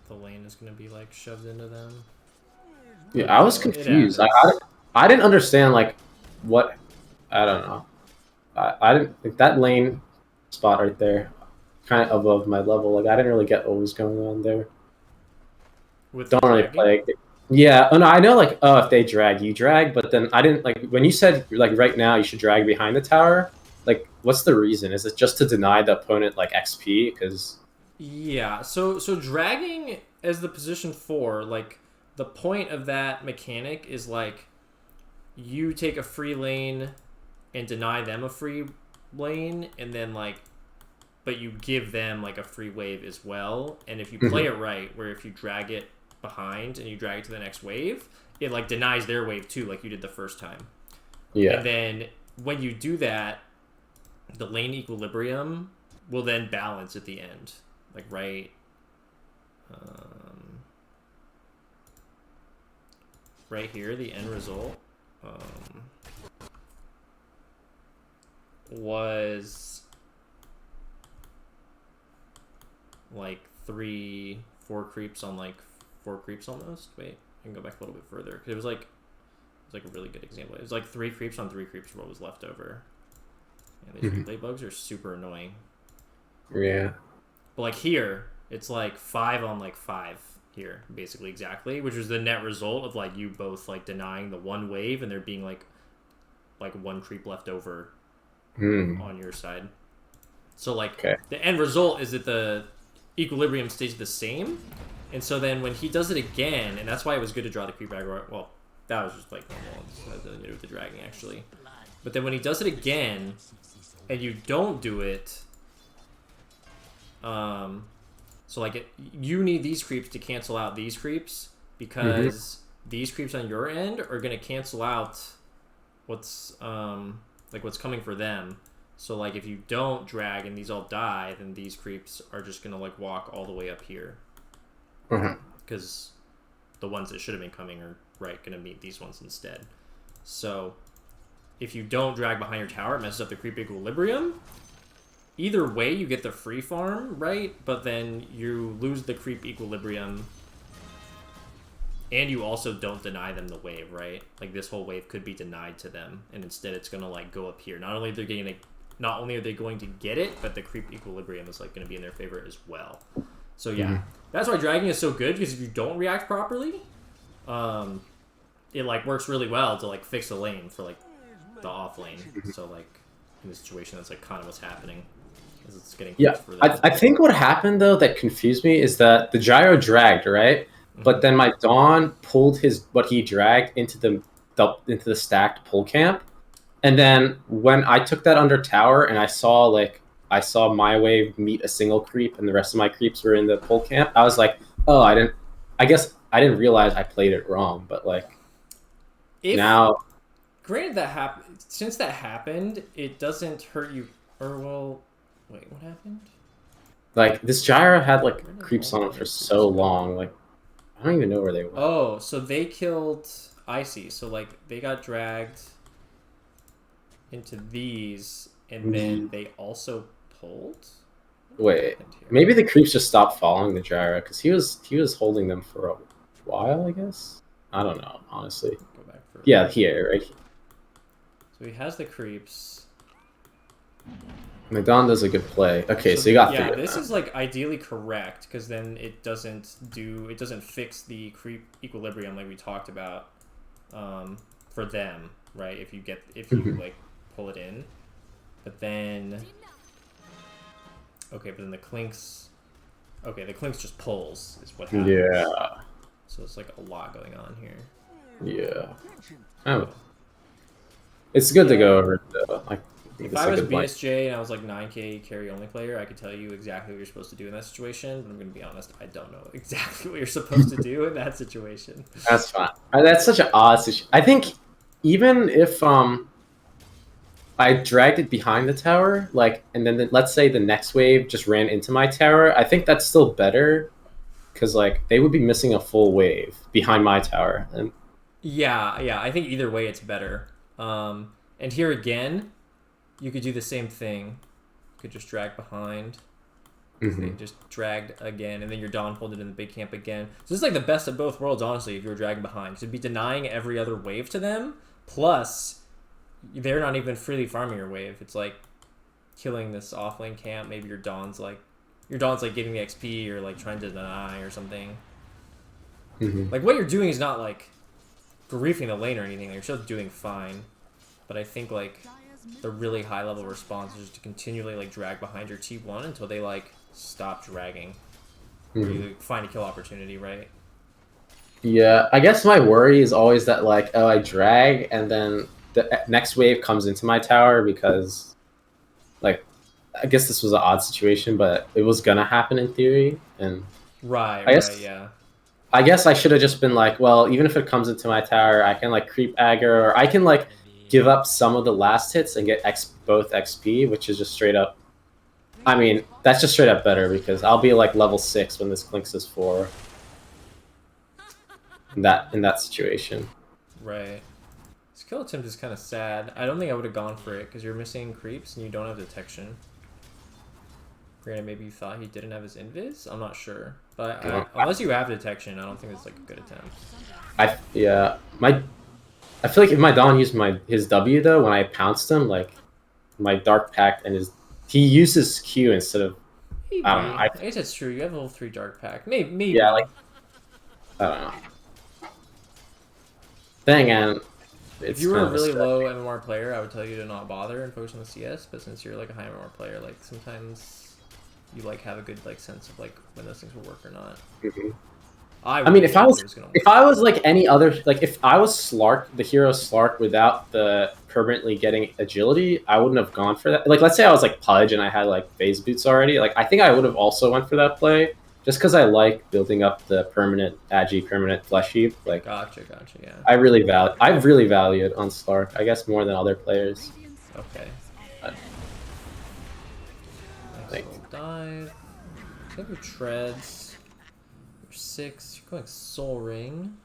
the lane is going to be like shoved into them. Yeah, I was It confused. happens. I didn't understand like what I don't know. I didn't like that lane spot right there, kind of above my level. Like I didn't really get what was going on there. With the Don't really dragging? play. Yeah, oh no, I know like oh if they drag you drag, but then I didn't like when you said like right now you should drag behind the tower. Like what's the reason? Is it just to deny the opponent like XP? Because Yeah, so dragging as the position 4, like the point of that mechanic is like you take a free lane and deny them a free lane, and then like but you give them like a free wave as well. And if you play it right, where if you drag it behind and you drag it to the next wave, it like denies their wave too, like you did the first time. yeah. And then when you do that, the lane equilibrium will then balance at the end, like um, right here. The end result was like 4 creeps on like 4 creeps almost. Wait, I can go back a little bit further because it was like a really good example. It was like 3 creeps on 3 creeps for what was left over. Yeah, these replay bugs are super annoying. Yeah. But like here, it's like 5 on like 5 here, basically exactly, which was the net result of like you both like denying the one wave and there being like 1 creep left over on your side. So like Okay. the end result is that the equilibrium stays the same, and so then when he does it again, and that's why it was good to draw the creep aggro. Well, that was just like normal. It had nothing to do with the dragging actually. But then when he does it again, and you don't do it, so like you need these creeps to cancel out these creeps because these creeps on your end are gonna cancel out what's what's coming for them. So like if you don't drag and these all die, then these creeps are just gonna like walk all the way up here because the ones that should have been coming are gonna meet these ones instead. So if you don't drag behind your tower, it messes up the creep equilibrium. Either way, you get the free farm, right? But then you lose the creep equilibrium, and you also don't deny them the wave, right? Like this whole wave could be denied to them, and instead it's gonna like go up here. Not only are they going to get it, but the creep equilibrium is like gonna be in their favor as well. So yeah, that's why dragging is so good, because if you don't react properly, it like works really well to like fix the lane for like the off lane. So like in this situation, that's like kind of what's happening. It's getting Yeah, fixed for them. I think what happened though that confused me is that the gyro dragged, right? But then my Dawn pulled what he dragged into the stacked pull camp, and then when I took that under tower and I saw my wave meet a single creep and the rest of my creeps were in the pull camp, I was like, oh, I guess I didn't realize I played it wrong, but like If now. granted since that happened, it doesn't hurt you. Or well, wait, what happened? Like this gyro had like creeps on him for so long, like I don't even know where they went. Oh, so they killed Icy. So like they got dragged into these, and then they also pulled. Wait, maybe the creeps just stopped following the gyro because he was holding them for a while, I guess. I don't know, honestly. Go back further. Yeah, here, right here. So he has the creeps. Madon does a good play. Okay, so you got 3. Yeah, this is like ideally correct because then it doesn't fix the creep equilibrium like we talked about for them, right? If you like pull it in, but then okay, but then the clinks just pulls is what happens. Yeah. So it's like a lot going on here. Yeah. Oh, it's good to Yeah. go over it, though. I think If it's I a was good line. BSJ and I was like 9k carry only player, I could tell you exactly what you're supposed to do in that situation. But I'm gonna be honest, I don't know exactly what you're supposed to do in that situation. That's fine. That's such an odd situation. I think even if I dragged it behind the tower, like, and then let's say the next wave just ran into my tower, I think that's still better because like they would be missing a full wave behind my tower, and Yeah, yeah. I think either way, it's better. And here again, you could do the same thing. You could just drag behind. They Mhm. just dragged again, and then your Dawn pulled it in the big camp again. So this is like the best of both worlds, honestly. If you were dragging behind, because it'd be denying every other wave to them. Plus, they're not even freely farming your wave. It's like killing this offlane camp. Maybe your Dawn's like getting the XP or like trying to deny or something. Mhm. Like what you're doing is not like griefing the lane or anything. You're still doing fine. But I think like the really high level response is just to continually like drag behind your T1 until they like stop dragging. Or Mhm. you find a kill opportunity, right? Yeah, I guess my worry is always that like, oh, I drag and then the next wave comes into my tower because like I guess this was an odd situation, but it was gonna happen in theory, and Right, I right, guess yeah. I guess I should have just been like, well, even if it comes into my tower, I can like creep aggro, or I can like give up some of the last hits and get both XP, which is just straight up. I mean, that's just straight up better because I'll be like level 6 when this clinks is 4. In that situation. Right. This kill attempt is kind of sad. I don't think I would have gone for it because you're missing creeps and you don't have detection. Granted, maybe you thought he didn't have his invis? I'm not sure. But unless you have detection, I don't think it's like a good attempt. I feel like if my Don used his W though when I pounced him, like my Dark Pact and he uses Q instead of I don't know. Maybe. I guess that's true. You have a level 3 Dark Pack. Maybe. Yeah, Maybe. like I don't know. Thing and If it's you were kind a of a really stretch. low MMR player, I would tell you to not bother and focus on the CS. But since you're like a high MMR player, like sometimes you like have a good like sense of like when those things will work or not. Mhm. I I mean, really thought it was gonna if work. I was like any other, like if I was Slark, the hero Slark without the permanently getting agility, I wouldn't have gone for that. Like, let's say I was like Pudge and I had like phase boots already. Like, I think I would have also went for that play just because I like building up the permanent agi, permanent flesh heap. Like, Gotcha, yeah. I've really valued on Slark, I guess more than other players. Okay. But, Nice like, little dive. You have your treads. Your 6. You're going Soul Ring.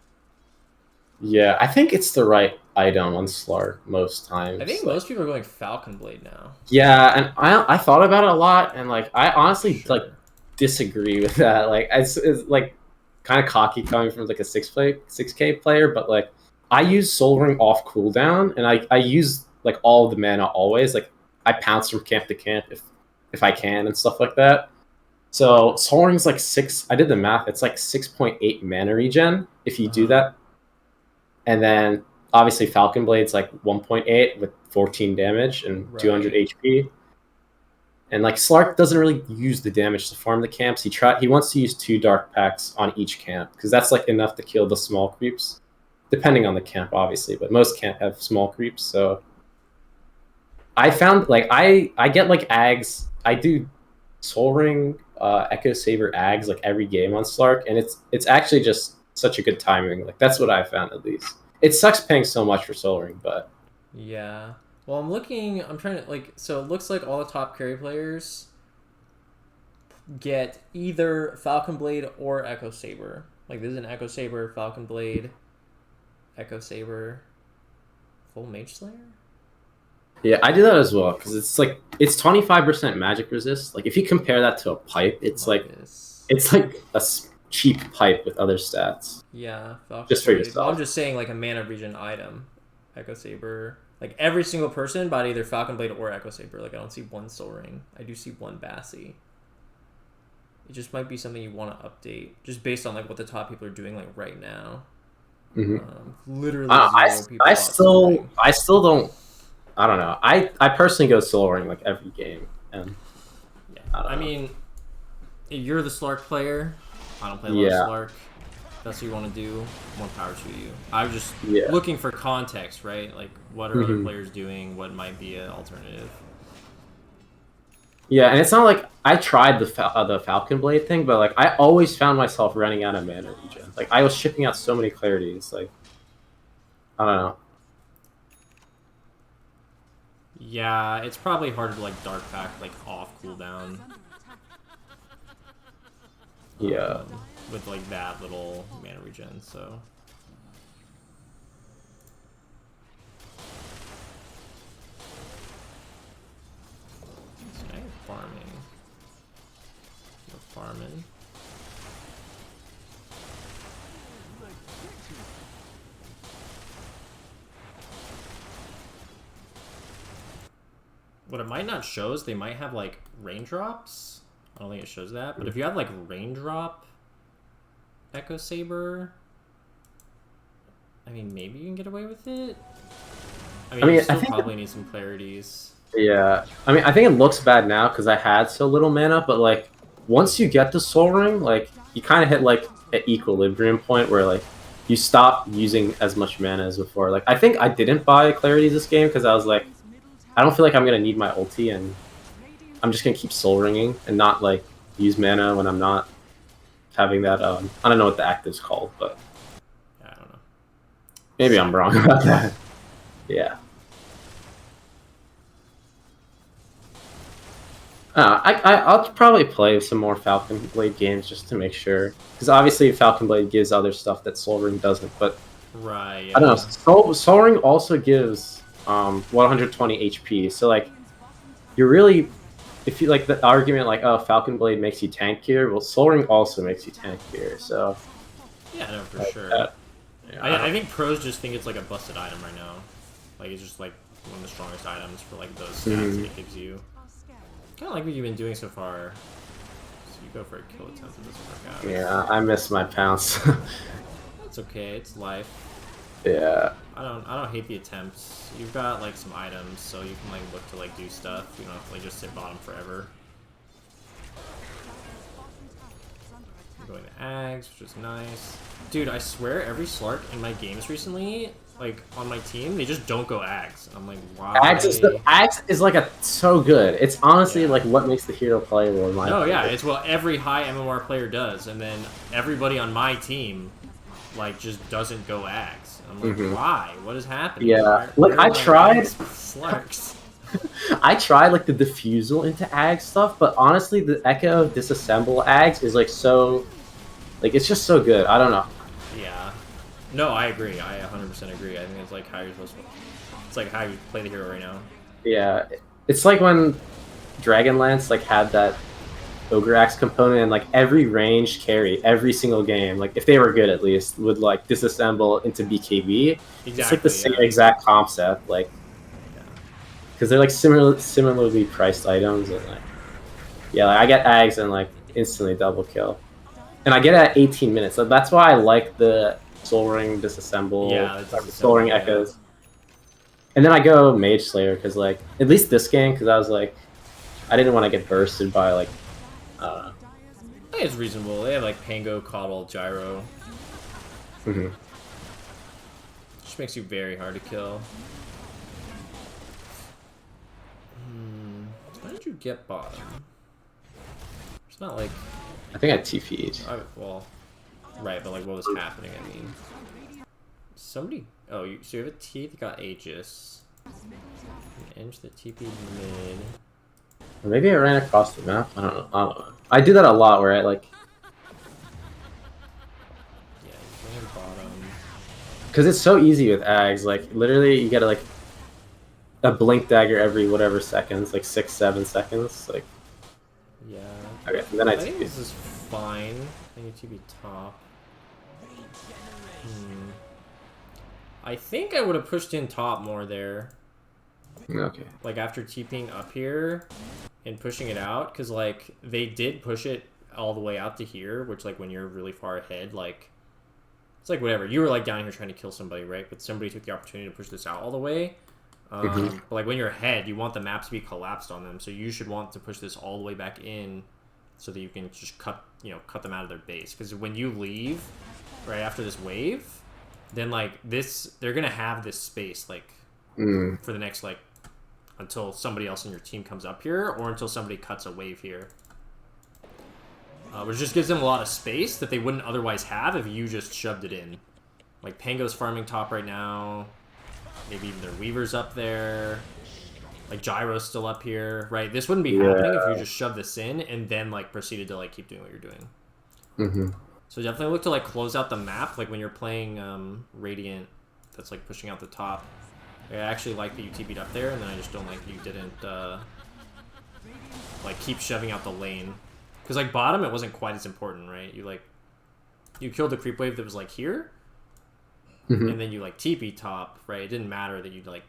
yeah, I think it's the right item on Slark most times. I think Like, most people are going Falcon Blade now. yeah, and I thought about it a lot, and like I honestly like Sure. disagree with that. Like it's like kind of cocky coming from like a 6K player, but like I use Soul Ring off cooldown, and I use like all the mana always. Like I pounce from camp to camp if I can and stuff like that. So Soul Ring's like 6. I did the math. It's like 6.8 mana regen if you do Uh-huh. that, and then obviously Falcon Blade's like 1.8 with 14 damage and 200 Right. HP. And like Slark doesn't really use the damage to farm the camps. He wants to use 2 Dark Packs on each camp because that's like enough to kill the small creeps, depending on the camp, obviously. But most camp have small creeps, so I found like I get like Ags. I do Soul Ring, Echo Saber Ags like every game on Slark, and it's actually just such a good timing. Like that's what I found at least. It sucks paying so much for Soul Ring, but Yeah. Well, I'm trying to, like, so it looks like all the top carry players get either Falcon Blade or Echo Saber. Like, this is an Echo Saber, Falcon Blade, Echo Saber, full Mage Slayer? yeah, I do that as well because it's 25% magic resist. Like if you compare that to a pipe, Marcus. it's like a cheap pipe with other stats Yeah, Falcon just for Blade. Well, I'm yourself. just saying, like, a mana regen item. Echo Saber. Like, every single person bought either Falcon Blade or Echo Saber. Like, I don't see one Soul Ring. I do see one Bassi. It just might be something you want to update, just based on like what the top people are doing like right now. Hmm. Literally I, zero people I bought Soul still Ring. I still don't. I don't know. I personally go Soul Ring like every game, and Yeah, I don't I know. mean, you're the Slark player. I don't play a lot of Yeah, Slark. that's what you want to do, more power to you. I was just Yeah. looking for context, right? Like, what are other Mhm. players doing? What might be an alternative? Yeah, and it's not like I tried the Falcon Blade thing, but like I always found myself running out of mana regen. Like I was shipping out so many clarities. Like I don't know. Yeah, it's probably harder to like Dark Pack like off cooldown. Yeah. With like that little mana regen, so. Snag farming. No farming. What it might not show is they might have like raindrops. I don't think it shows that, but if you have like raindrop Echo Saber, I mean, maybe you can get away with it. I mean, you still probably need some clarities. Yeah, I mean, I think it looks bad now because I had so little mana, but like once you get the Soul Ring, like you kind of hit like an equilibrium point where like you stop using as much mana as before. Like I think I didn't buy Clarity this game because I was like, I don't feel like I'm gonna need my ulti, and I'm just gonna keep Soul Ringing and not like use mana when I'm not having that. I don't know what the active's called, but I don't know. maybe I'm wrong about that. Yeah. I'll probably play some more Falcon Blade games just to make sure, because obviously Falcon Blade gives other stuff that Soul Ring doesn't. But right, yeah. I don't know. Soul Ring also gives 120 HP. So like, you're really, if you like the argument like, oh, Falcon Blade makes you tankier. Well, Soul Ring also makes you tankier. So yeah, no, for like sure. Yeah, I think pros just think it's like a busted item right now. Like it's just like one of the strongest items for like those stats that it gives you. Kind of like what you've been doing so far. So you go for a kill attempt, it doesn't work out. Yeah, I miss my pounce. It's okay, it's life. Yeah. I don't hate the attempts. You've got like some items, so you can like look to like do stuff. You don't have to like just sit bottom forever. I'm going to Ags, which is nice. Dude, I swear every Slark in my games recently, like on my team, they just don't go Ags. I'm like, why? Axe is like so good. It's honestly like what makes the hero playable in my opinion. Yeah, it's what every high MMR player does, and then everybody on my team like just doesn't go Ags. I'm like, why? What is happening? Yeah, like I tried Slarks. I tried like the diffusal into Ag stuff, but honestly the Echo disassemble Ags is like so like it's just so good. I don't know. Yeah. No, I agree. I 100% agree. I think it's like how you're supposed to. It's like how you play the hero right now. Yeah, it's like when Dragonlance like had that Ogre Axe component, and like every ranged carry, every single game, like if they were good at least, would like disassemble into BKB. Exactly, it's like the same exact concept, like because they're like similarly priced items, and like yeah, like, I get Ags and like instantly double kill, and I get it at 18 minutes. So that's why I like the Soul Ring disassemble, Soul Ring Echoes. And then I go Mage Slayer because, like, at least this game, because I was like, I didn't want to get bursted by, like, I don't know. I think it's reasonable. They have, like, Pango, Coddle, Gyro. Which makes you very hard to kill. Why did you get bottom? It's not like... I think I TP'd. Well, right, but, like, what was happening, I mean. Somebody... Oh, so you have a T that got Aegis. An the TP mid. Or maybe I ran across the map. I don't know. I do that a lot where I like. Yeah, you ran bottom. Because it's so easy with Ags. Like literally, you get like a blink dagger every whatever seconds, like 6-7 seconds. Like. Yeah. Okay, and then I think this is fine. I need to be top. I think I would have pushed in top more there. Okay. Like after TPing up here and pushing it out, because like they did push it all the way out to here, which like when you're really far ahead, like it's like whatever. You were like down here trying to kill somebody, right? But somebody took the opportunity to push this out all the way. But like when you're ahead, you want the map to be collapsed on them, so you should want to push this all the way back in so that you can just cut them out of their base. Because when you leave right after this wave, then like they're gonna have this space like for the next like until somebody else in your team comes up here or until somebody cuts a wave here. Which just gives them a lot of space that they wouldn't otherwise have if you just shoved it in. Like Pango's farming top right now. Maybe even their Weaver's up there. Like Gyro's still up here, right? This wouldn't be happening if you just shoved this in and then like proceeded to like keep doing what you're doing. So definitely look to like close out the map, like when you're playing Radiant, that's like pushing out the top. I actually like that you TP'd up there, and then I just don't like you didn't like keep shoving out the lane. Because like bottom, it wasn't quite as important, right? You killed the creep wave that was like here, and then you like TP top, right? It didn't matter that you like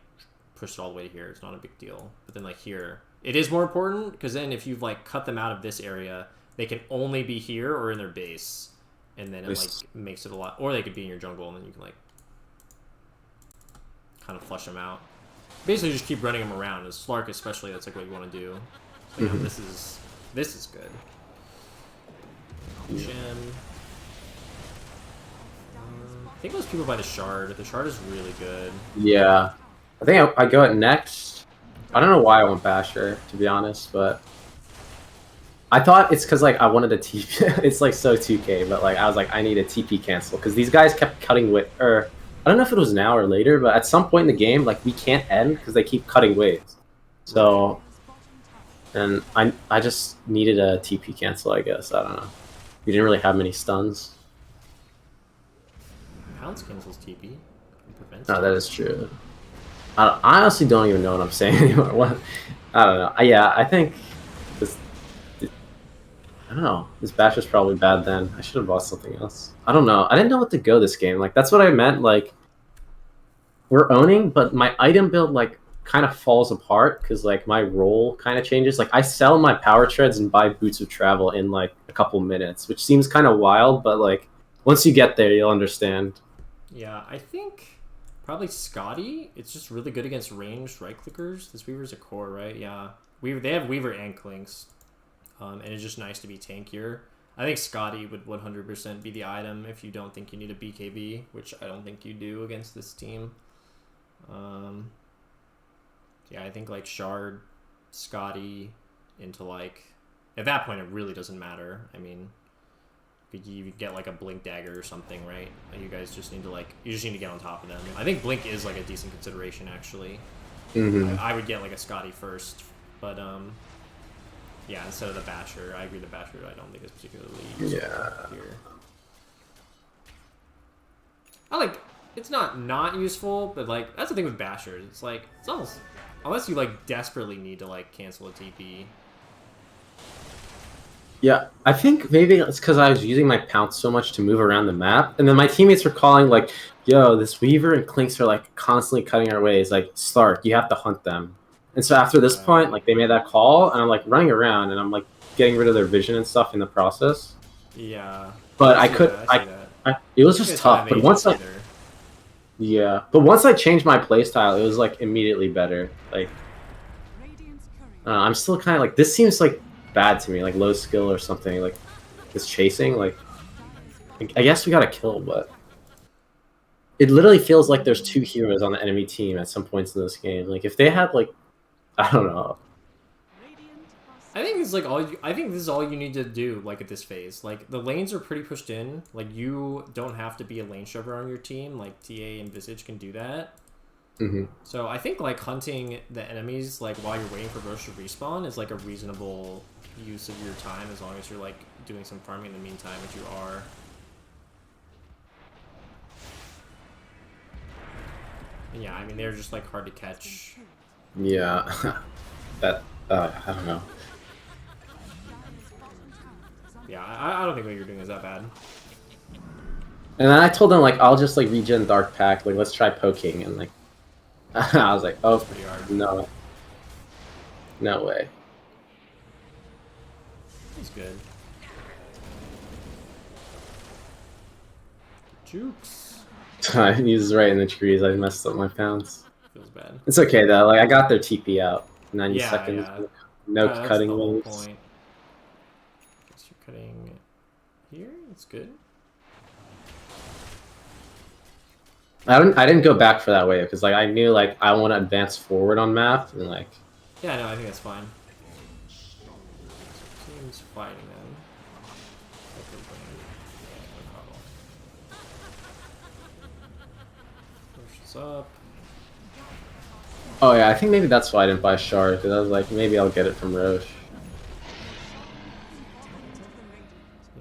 pushed it all the way to here. It's not a big deal. But then like here, it is more important because then if you've like cut them out of this area, they can only be here or in their base, and then it like makes it a lot. Or they could be in your jungle, and then you can like kind of flush them out. Basically, just keep running them around. As Slark, especially, that's like what you want to do. Like, this is good. Gem. I think those people buy the shard. The shard is really good. Yeah, I think I go at next. I don't know why I went Basher, to be honest, but I thought it's because like I wanted a TP. It's like so 2K, but like I was like I need a TP cancel because these guys kept cutting with. Or I don't know if it was now or later, but at some point in the game, like we can't end because they keep cutting waves. So, and I just needed a TP cancel, I guess. I don't know. We didn't really have many stuns. Pounce cancels TP. No, that is true. I honestly don't even know what I'm saying anymore. What? I don't know. Yeah, I think this. I don't know. This bash was probably bad then. I should have bought something else. I don't know. I didn't know what to go this game. Like that's what I meant. Like we're owning, but my item build like kind of falls apart because like my role kind of changes. Like I sell my power treads and buy boots of travel in like a couple minutes, which seems kind of wild, but like once you get there, you'll understand. Yeah, I think probably Scotty. It's just really good against ranged right clickers. This Weaver's a core, right? Yeah, they have Weaver and Clinks, and it's just nice to be tankier. I think Scotty would 100% be the item if you don't think you need a BKB, which I don't think you do against this team. Yeah, I think like Shard, Scotty, into like at that point it really doesn't matter. I mean, you get like a Blink dagger or something, right? You guys just need to like get on top of them. I think Blink is like a decent consideration actually. I would get like a Scotty first, but yeah, instead of the Basher. I agree. The Basher I don't think is particularly useful here. It's not useful, but like that's the thing with Bashers. It's like it's almost unless you like desperately need to like cancel a TP. Yeah, I think maybe it's because I was using my pounce so much to move around the map, and then my teammates were calling like, "Yo, this Weaver and Clinks are like constantly cutting our ways. Like, Slark, you have to hunt them." And so after this point, like they made that call, and I'm like running around, and I'm like getting rid of their vision and stuff in the process. Yeah, but it was just tough. But once once I changed my playstyle, it was like immediately better. Like, I'm still kind of like this seems like bad to me, like low skill or something, like this chasing, like I guess we got a kill, but it literally feels like there's two heroes on the enemy team at some points in this game. Like if they had like, I don't know. I think this is all you need to do like at this phase. Like the lanes are pretty pushed in. Like you don't have to be a lane shover on your team. Like TA and Visage can do that. So I think like hunting the enemies like while you're waiting for Roche to respawn is like a reasonable use of your time as long as you're like doing some farming in the meantime, which you are. And yeah, I mean they're just like hard to catch. Yeah, that I don't know. Yeah, I don't think what you're doing is that bad. And then I told them like I'll just like regen Dark Pack, like let's try poking, and like I was like, oh, it's pretty hard. No way. He's good. Jukes. He was right in the trees. I messed up my pounce. Feels bad. It's okay though. Like I got their TP out. 90 seconds. Yeah. No cutting waves. here. That's good. I didn't go back for that wave because like I knew like I want to advance forward on map and like. Yeah, no, I think that's fine. Team's fighting them. Pushes up. Oh yeah, I think maybe that's why I didn't buy Shard because I was like maybe I'll get it from Roche.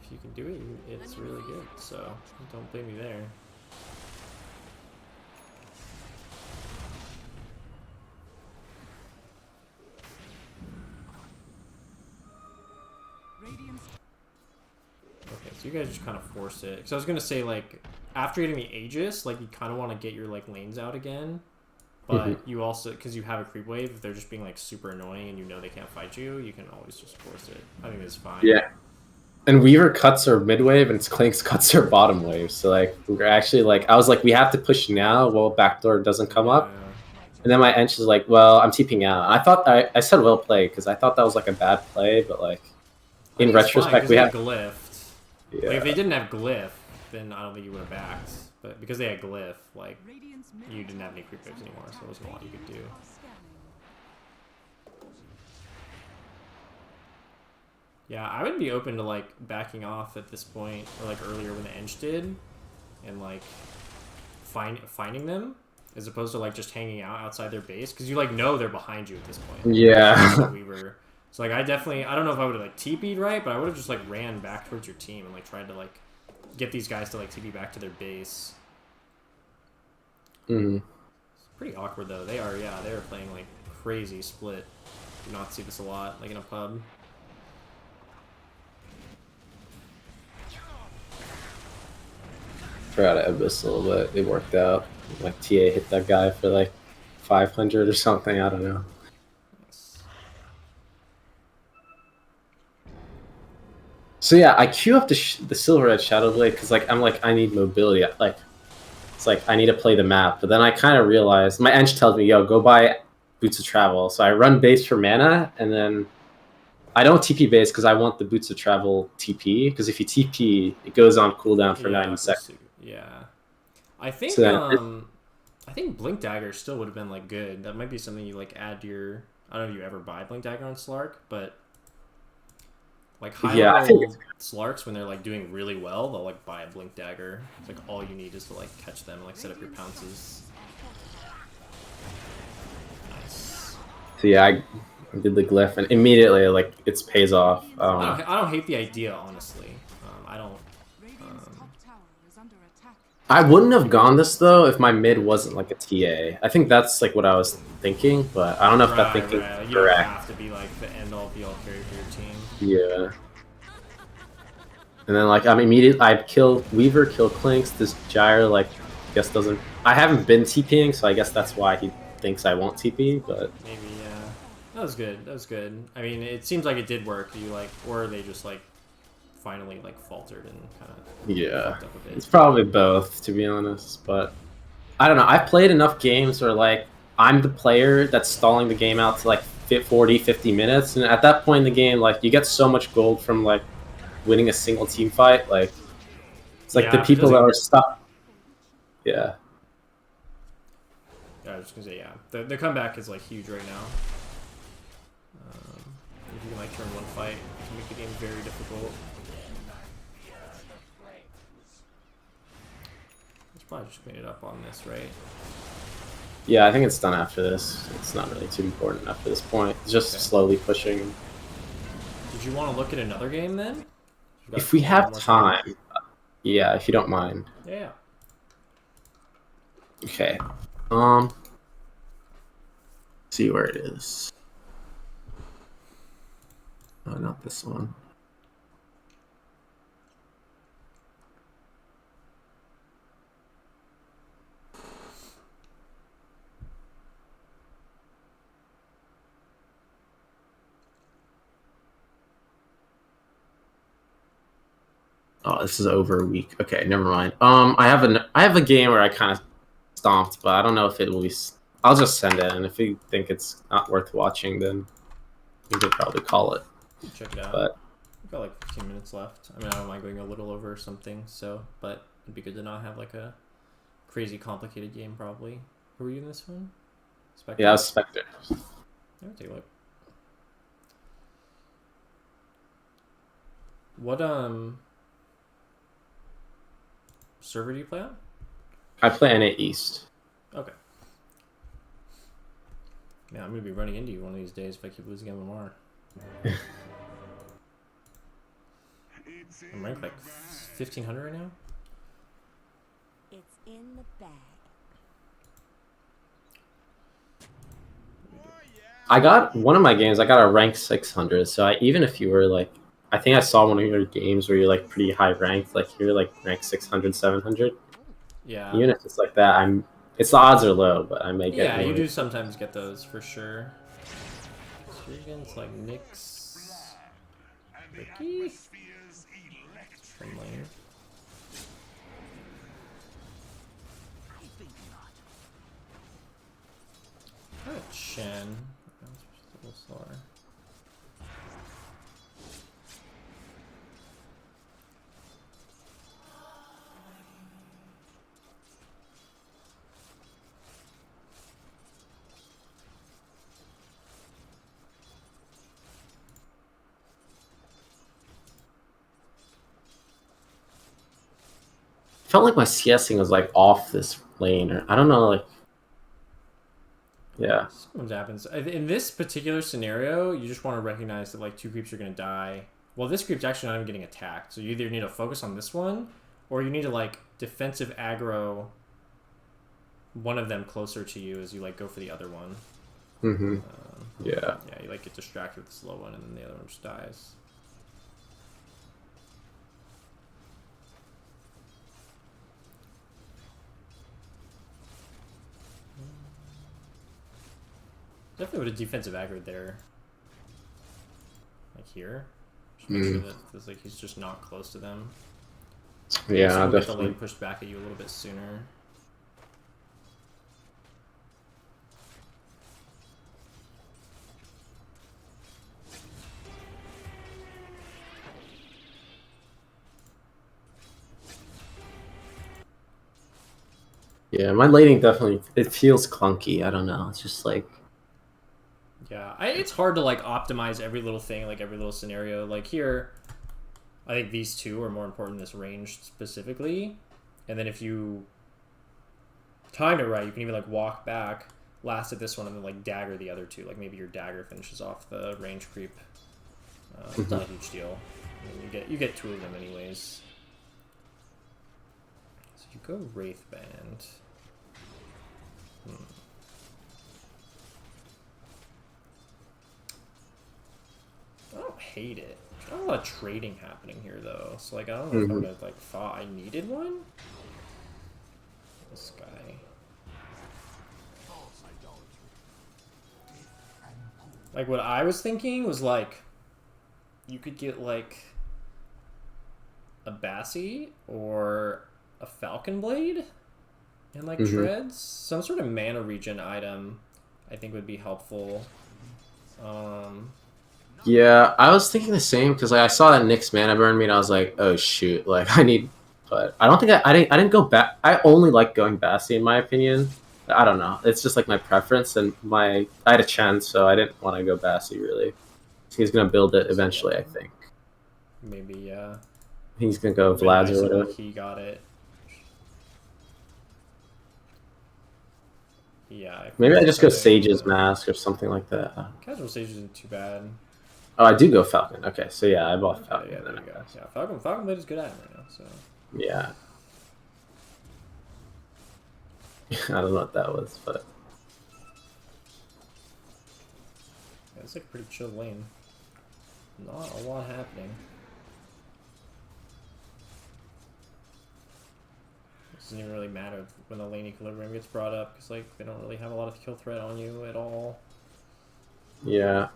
If you can do it, it's really good. So don't blame me there. Okay, so you guys just kind of force it. Because I was gonna say like after getting the Aegis, like you kind of want to get your like lanes out again, but you also because you have a creep wave, if they're just being like super annoying and you know they can't fight you, you can always just force it. I think it's fine. Yeah. And Weaver cuts her mid wave and Clinks cuts her bottom wave. So like we're actually like I was like we have to push now while backdoor doesn't come up. And then my Ench is like, well, I'm TPing out. And I thought I said well played because I thought that was like a bad play, but like in retrospect we have glyph. Yeah. Like, if they didn't have glyph, then I don't think you would have backed. But because they had glyph, like you didn't have any creep waves anymore, so there wasn't a lot you could do. Yeah, I would be open to like backing off at this point, or like earlier when the Ench did, and like finding them as opposed to like just hanging out outside their base because you like know they're behind you at this point. Yeah. We were so like I don't know if I would have like TP'd right, but I would have just like ran back towards your team and like tried to like get these guys to like TP back to their base. It's pretty awkward though. They are playing like crazy split. Do not see this a lot like in a pub. Out of Abyss a little bit. It worked out. Like TA hit that guy for like 500 or something. I don't know. So yeah, I queue up the Silverhead Shadowblade because like I'm like I need mobility. Like it's like I need to play the map. But then I kind of realized my Ench tells me, "Yo, go buy Boots of Travel." So I run base for mana, and then I don't TP base because I want the Boots of Travel TP. Because if you TP, it goes on cooldown for 90 seconds. Yeah, I think So I think Blink Dagger still would have been like good. That might be something you like add to your. I don't know if you ever buy Blink Dagger on Slark, but like high level Slarks when they're like doing really well, they'll like buy a Blink Dagger. It's like all you need is to like catch them and like set up your pounces. Nice. So yeah, I did the glyph and immediately like it pays off. I don't hate the idea honestly. I don't. I wouldn't have gone this though if my mid wasn't like a TA. I think that's like what I was thinking, but I don't know if that thinking is you correct. don't have to be like the end all be all carry for your team. Yeah. And then like I kill Weaver, kill Clinks. This Gyre like I guess doesn't. I haven't been TPing, so I guess that's why he thinks I won't TP. But maybe that was good. That was good. I mean, it seems like it did work. You like, or they just like finally like faltered and kind of yeah, it's probably both to be honest. But I don't know. I've played enough games where like I'm the player that's stalling the game out to like 40, 50 minutes, and at that point in the game, like you get so much gold from like winning a single team fight. Like it's like the people that are stuck. Yeah. I was just gonna say the comeback is like huge right now. If you can like turn one fight, it can make the game very difficult. Let's probably just clean it up on this, right? Yeah, I think it's done after this. It's not really too important after this point. It's just slowly pushing. Did you want to look at another game then? If we have time. Yeah, if you don't mind. Yeah. Okay. See where it is. Oh, not this one. Oh, this is over a week. Okay, never mind. I have a game where I kind of stomped, but I don't know if it will be. I'll just send it, and if you think it's not worth watching, then you could probably call it. Check it out. But Got like 15 minutes left. I mean, I don't mind going a little over or something. So, but it'd be good to not have like a crazy complicated game. Probably. Who were you in this one? Spectre? Yeah, I was Spectre. Let me take a look. What server do you play on? I play NA East. Okay. Yeah, I'm gonna be running into you one of these days if I keep losing MMR. I'm ranked like 1500 right now. It's in the bag. I got one of my games. I got a rank 600. So even if you were like, I think I saw one of your games where you're like pretty high ranked, like you're like rank 600, 700. Yeah. Even if it's like that, it's the odds are low, but I may get. Yeah, one. you do sometimes get those for sure. So you're against like Nyx, Ricky, from lane. Oh, Shen. That's a little slower. Felt like my CSing was like off this lane, or I don't know, like. Yeah. Sometimes happens. In this particular scenario, you just want to recognize that like two creeps are going to die. Well, this creep's actually not even getting attacked, so you either need to focus on this one, or you need to like defensive aggro one of them closer to you as you like go for the other one. Mm-hmm. Yeah. Yeah, you like get distracted with the slow one, and then the other one just dies. Definitely would have defensive aggroed there. Like here. Just make sure that it's like he's just not close to them. Yeah, so definitely. Get the lane pushed back at you a little bit sooner. Yeah, my laning definitely, it feels clunky. I don't know. It's just like. Yeah, it's hard to like optimize every little thing, like every little scenario. Like here, I think these two are more important in this range specifically. And then if you time it right, you can even like walk back, last at this one, and then like dagger the other two. Like maybe your dagger finishes off the range creep. It's not a huge deal. I mean, you get two of them anyways. So you go Wraith Band. I don't hate it. There's not a lot of trading happening here though, so like I don't know if I'm gonna like thought I needed one. This guy. Like what I was thinking was like you could get like a Bassi or a Falcon Blade and like treads. Some sort of mana regen item I think would be helpful. Yeah, I was thinking the same because like, I saw that Nyx mana burn me and I was like, oh shoot, like I need. But I don't think I didn't go back. I only like going Bassi in my opinion. I don't know. It's just like my preference and I had a chance, so I didn't want to go Bassi really. He's gonna build it eventually, I think. Maybe yeah. He's gonna go Maybe Vlad's nice or whatever. if he got it. Yeah. Maybe I just go Sage's Mask or something like that. Casual Sage isn't too bad. Oh, I do go Falcon. Okay, so yeah, I bought Falcon. Yeah, there you go. Yeah, Falcon Blade is good at him right now. So. Yeah. I don't know what that was, but Yeah, it's like a pretty chill lane. Not a lot happening. It doesn't even really matter when the lane equilibrium gets brought up because like they don't really have a lot of kill threat on you at all. yeah.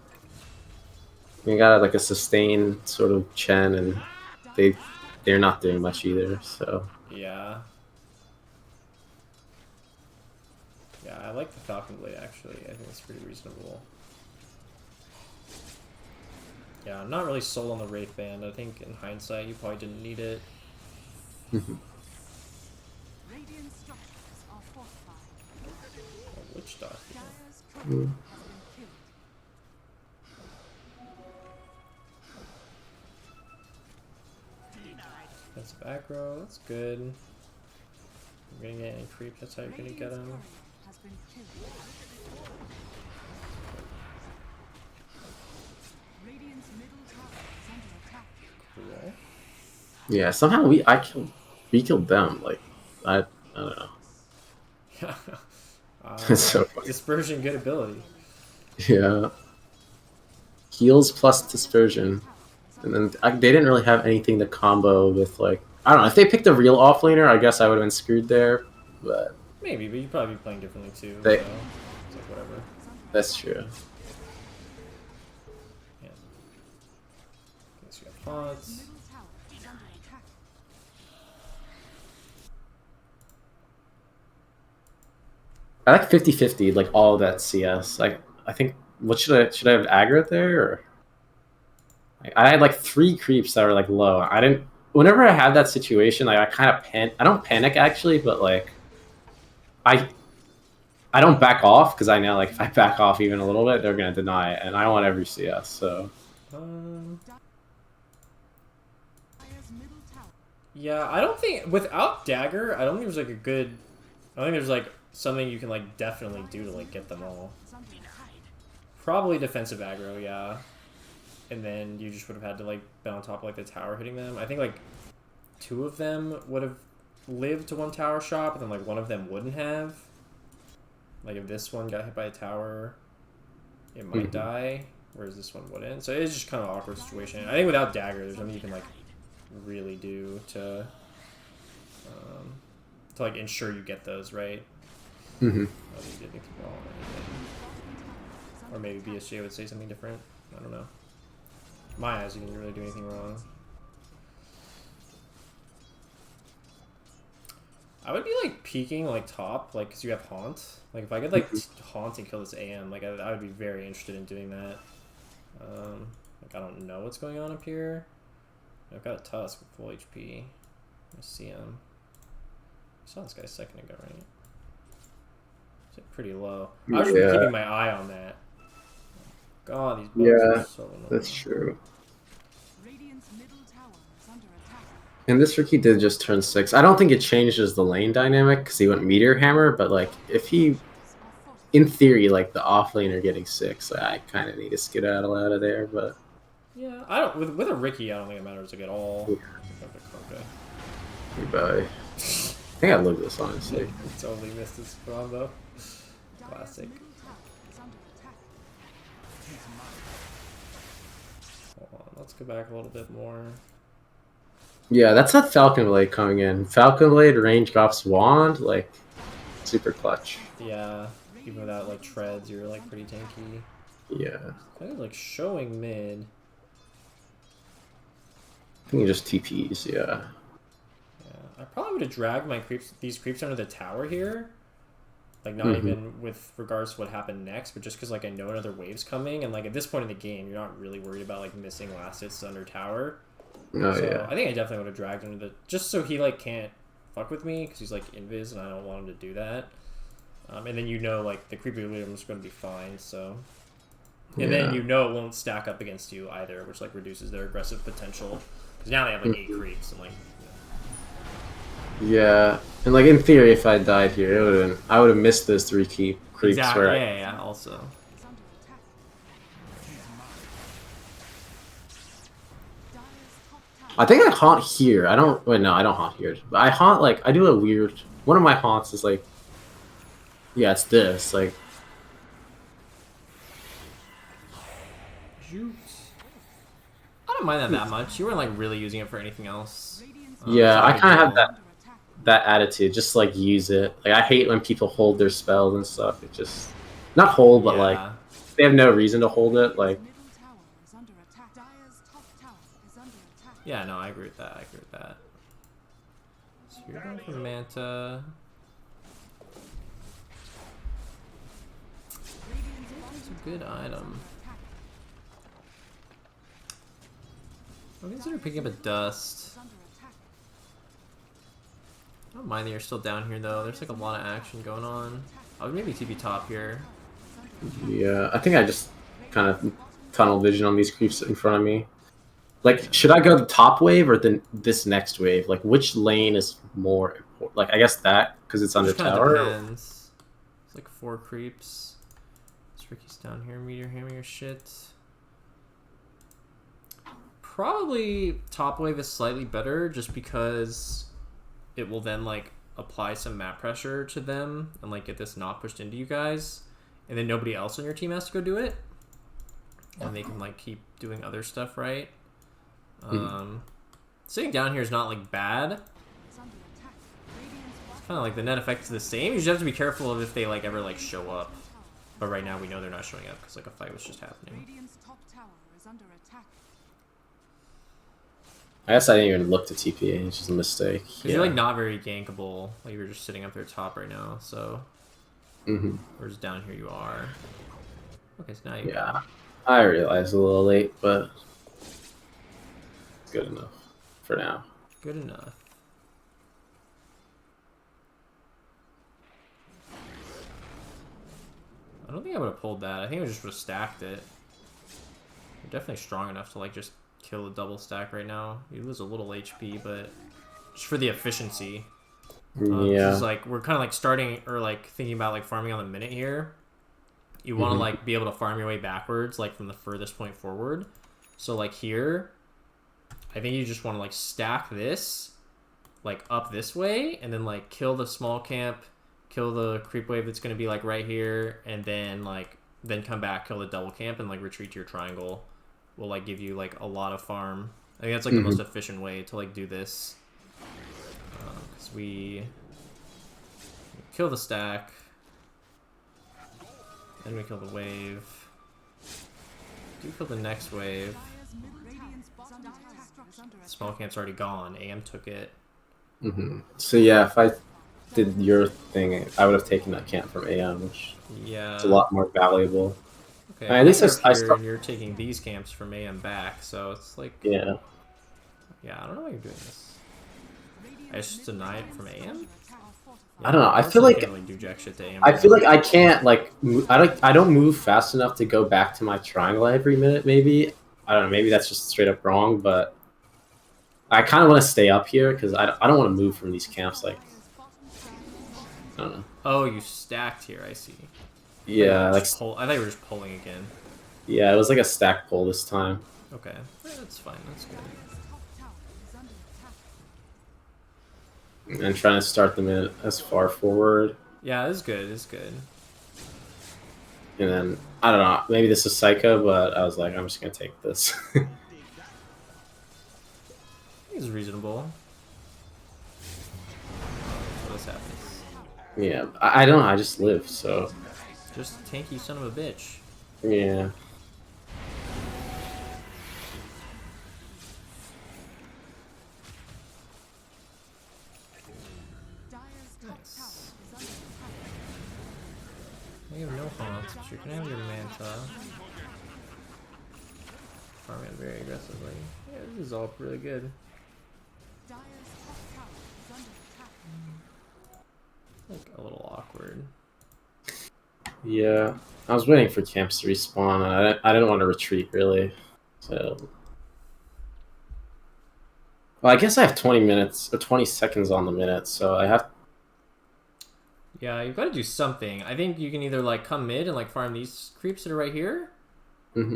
We got like a sustain sort of Chen, and they're not doing much either. So Yeah. Yeah, I like the Falcon Blade actually. I think it's pretty reasonable. Yeah, I'm not really sold on the Wraith Band. I think in hindsight, you probably didn't need it. Radiant structures are fortified. Oh, Witch Doctor. Dire's turret has been killed. Defensive aggro, that's good. You're gonna get any creeps, that's how you're gonna get them. Has been killed. Radiant's middle tower is under attack. Cool. Yeah, somehow we killed them. Like I don't know. It's so funny. Dispersion, good ability. Yeah. Heals plus dispersion, and then they didn't really have anything to combo with. Like I don't know if they picked a real offlaner, I guess I would have been screwed there. But Maybe, but you'd probably be playing differently too. They- So it's like whatever. that's true. Yeah. Guess you have pots. Middle tower is under attack. I like 50-50, like all of that CS. Like I think what should I have aggro there? Or I had like 3 creeps that were like low. I didn't. Whenever I have that situation, like I kind of I don't panic actually, but like I don't back off because I know like if I back off even a little bit, they're gonna deny it, and I want every CS. So Dire's middle tower. Yeah, I don't think without dagger, I don't think there's like a good. I don't think there's like something you can like definitely do to like get them all. Is under attack. Probably defensive aggro, yeah. And then you just would have had to like bet on top of like the tower hitting them. I think like 2 of them would have lived to 1 tower shot, but then like 1 of them wouldn't have. Like if this one got hit by a tower, it might die, whereas this one wouldn't. So it's just kind of an awkward situation. I think without dagger, there's nothing you can like really do to like ensure you get those right. mhm. I don't think you did anything wrong or anything. Or maybe BSJ would say something different. I don't know. In my eyes, you didn't really do anything wrong. I would be like peeking like top, like because you have haunt. Like if I could like haunt and kill this AM, like I would be very interested in doing that. Like I don't know what's going on up here. I've got a Tusk with full HP. I see him. I saw this guy a second ago, right? It's like pretty low. I was just keeping my eye on that. God, these bugs are so annoying. That's true. Radiant's middle tower is under attack. And this Riki did just turn 6. I don't think it changes the lane dynamic because he went Meteor Hammer, but like if he, Are fortified. in theory, like the off laner getting 6, like, I kind of need to skedaddle out of there. But Yeah, I don't with a Riki. I don't think it matters like at all. Yeah. Okay. goodbye. I think I love this honestly. Totally missed this combo. Dire's Classic. middle tower is under attack. Hold on, let's go back a little bit more. Yeah, that's that Falcon Blade coming in. Falcon Blade, range drops wand, like super clutch. Yeah, even without like treads, you're like pretty tanky. Yeah, Kind of like showing mid. I think it just TPs. Yeah. Yeah, I probably would have dragged my these creeps under the tower here. Like not even with regards to what happened next, but just because like I know another wave's coming, and like at this point in the game, you're not really worried about like missing last hits under tower. Oh So yeah. I think I definitely would have dragged him to the just so he like can't fuck with me because he's like invis and I don't want him to do that. And then you know like the creepy William's going to be fine. So and then you know it won't stack up against you either, which like reduces their aggressive potential because now they have like 8 creeps and like. Yeah, and like in theory, if I died here, it would have I would have missed those 3 creeps. Exactly. Where Yeah. Also. Is under attack. Dire's top tower. I think I haunt here. I don't. Wait, no, I don't haunt here. But I haunt like I do a weird. One of my haunts is like. Yeah, it's this like. Shoot. I don't mind that much. You weren't like really using it for anything else. Radiant's Yeah, I kind of have that under attack. that attitude. Just like use it. Like I hate when people hold their spells and stuff. It just not hold, but like they have no reason to hold it. Like Middle tower is under attack. Dire's top tower is under attack. Yeah, no, I agree with that. So you're going for Manta. Radiant's bottom It's a good item. attack. I'll consider picking up a dust. is under attack. I don't mind that you're still down here though. There's like a lot of action going on. I would maybe TP top here. Yeah, I think I just kind of tunnel vision on these creeps in front of me. Like, should I go the top wave or this next wave? Like, which lane is more important? Like, I guess that, because it's under Just kind of tower. depends. It's like 4 creeps. Ricky's down here, meteor hammer your shit. Probably top wave is slightly better just because it will then like apply some map pressure to them and like get this not pushed into you guys, and then nobody else on your team has to go do it, and they can like keep doing other stuff, right? Sitting down here is not like bad. It's under attack. Radiant's Kind of like the net effect is the same. You just have to be careful of if they like ever like show up. But right now we know they're not showing up because like a fight was just happening. Radiant's top tower is under attack. I guess I didn't even look to TP. It's just a mistake. Because you're like not very gankable. Like you're just sitting up there top right now. So whereas down here you are. Okay, so now you. Yeah, I realized a little late, but it's good enough for now. Good enough. I don't think I would have pulled that. I think I just would have stacked it. You're definitely strong enough to like just kill a double stack right now. You lose a little HP, but just for the efficiency. Yeah. This is like we're kind of like starting or like thinking about like farming on the minute here. You want to like be able to farm your way backwards, like from the furthest point forward. So like here, I think you just want to like stack this, like up this way, and then like kill the small camp, kill the creep wave that's gonna be like right here, and then then come back, kill the double camp, and like retreat to your triangle. Will like give you like a lot of farm. I think that's like the most efficient way to like do this. Because we kill the stack, then we kill the wave. Do kill the next wave. Radiant's bottom tower is under attack. Small camp's already gone. AM took it. So yeah, if I did your thing, I would have taken that camp from AM, which Yeah. is a lot more valuable. Okay. At least I here, start. and you're taking these camps from AM back, so it's like Yeah. yeah, I don't know why you're doing this. I just deny it from AM. I don't know. I Yeah, feel like can't really do jack shit to AM. I feel like I can't like I don't move fast enough to go back to my triangle every minute. Maybe I don't know. Maybe that's just straight up wrong, but I kind of want to stay up here because I don't want to move from these camps. Like I don't know. Oh, you stacked here. I see. Yeah, like I thought you were just pulling again. yeah, it was like a stack pull this time. Okay, yeah, that's fine. That's good. Top tower is under attack. And trying to start them in as far forward. Yeah, it's good. It's good. And then, I don't know, maybe this is psycho, but I was like, I'm just going to take this. It's reasonable. So this happens. Yeah, I don't know, I just live, so. Just tanky son of a bitch. Yeah. Dire's top Nice. tower is under attack. You have no haunts, but you can have your manta. Farm it very aggressively. Yeah, this is all really good. Dire's top tower is under attack. Like a little awkward. Yeah. I was waiting for camps to respawn, and I didn't want to retreat, really. So. Well, I guess I have 20 minutes, or 20 seconds on the minute, so I have. Yeah, you've got to do something. I think you can either like come mid and like farm these creeps that are right here,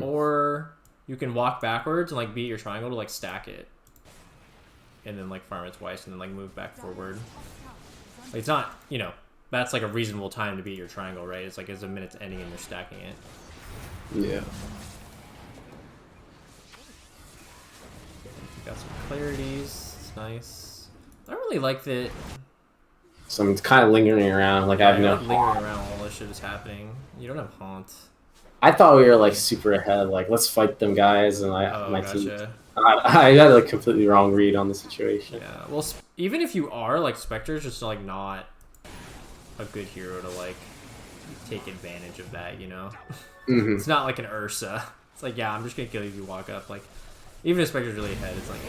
or you can walk backwards and like beat your triangle to like stack it, and then like farm it twice and then like move back forward. Like, it's not, you know, that's like a reasonable time to beat your triangle, right? It's like as a minute's ending and you're stacking it. Yeah. You got some clarities. It's nice. I don't really like that. So I'm kind of lingering around, like I have You're no. like lingering around while all this shit is happening. You don't have haunt. I thought we were like super ahead, like let's fight them guys, and my team. Gotcha. I had a completely wrong read on the situation. Yeah, well, even if you are, like, Spectre's just, like, not a good hero to, like, take advantage of that, you know? Mm-hmm. It's not like an Ursa. It's like, yeah, I'm just gonna kill you if you walk up. Like, Even if Spectre's really ahead, it's like,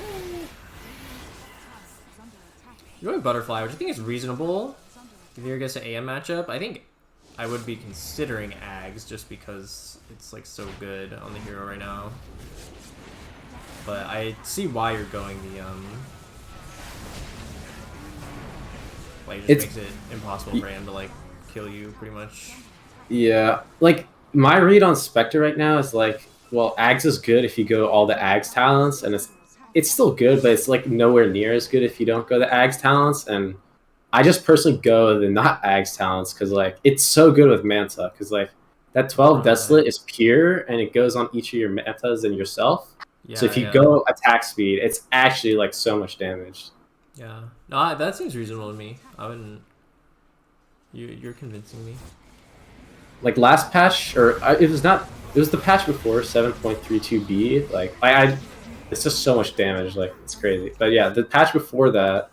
you're going Butterfly, which I think is reasonable. If you're against an AM matchup, I think I would be considering Ags just because it's like so good on the hero right now. But I see why you're going the like it just makes it impossible for him to like kill you pretty much. Yeah, like my read on Spectre right now is like, well, Ags is good if you go all the Ags talents, and it's still good, but it's like nowhere near as good if you don't go the Ags talents. And I just personally go the not Ags talents because like it's so good with Manta because like that 12 Desolate is pure and it goes on each of your Mantas and yourself. Yeah, so if you go attack speed, it's actually like so much damage. Yeah, no, that seems reasonable to me. I wouldn't. You're convincing me. Like last patch, or it was not. It was the patch before 7.32b. Like it's just so much damage. Like it's crazy. But yeah, the patch before that,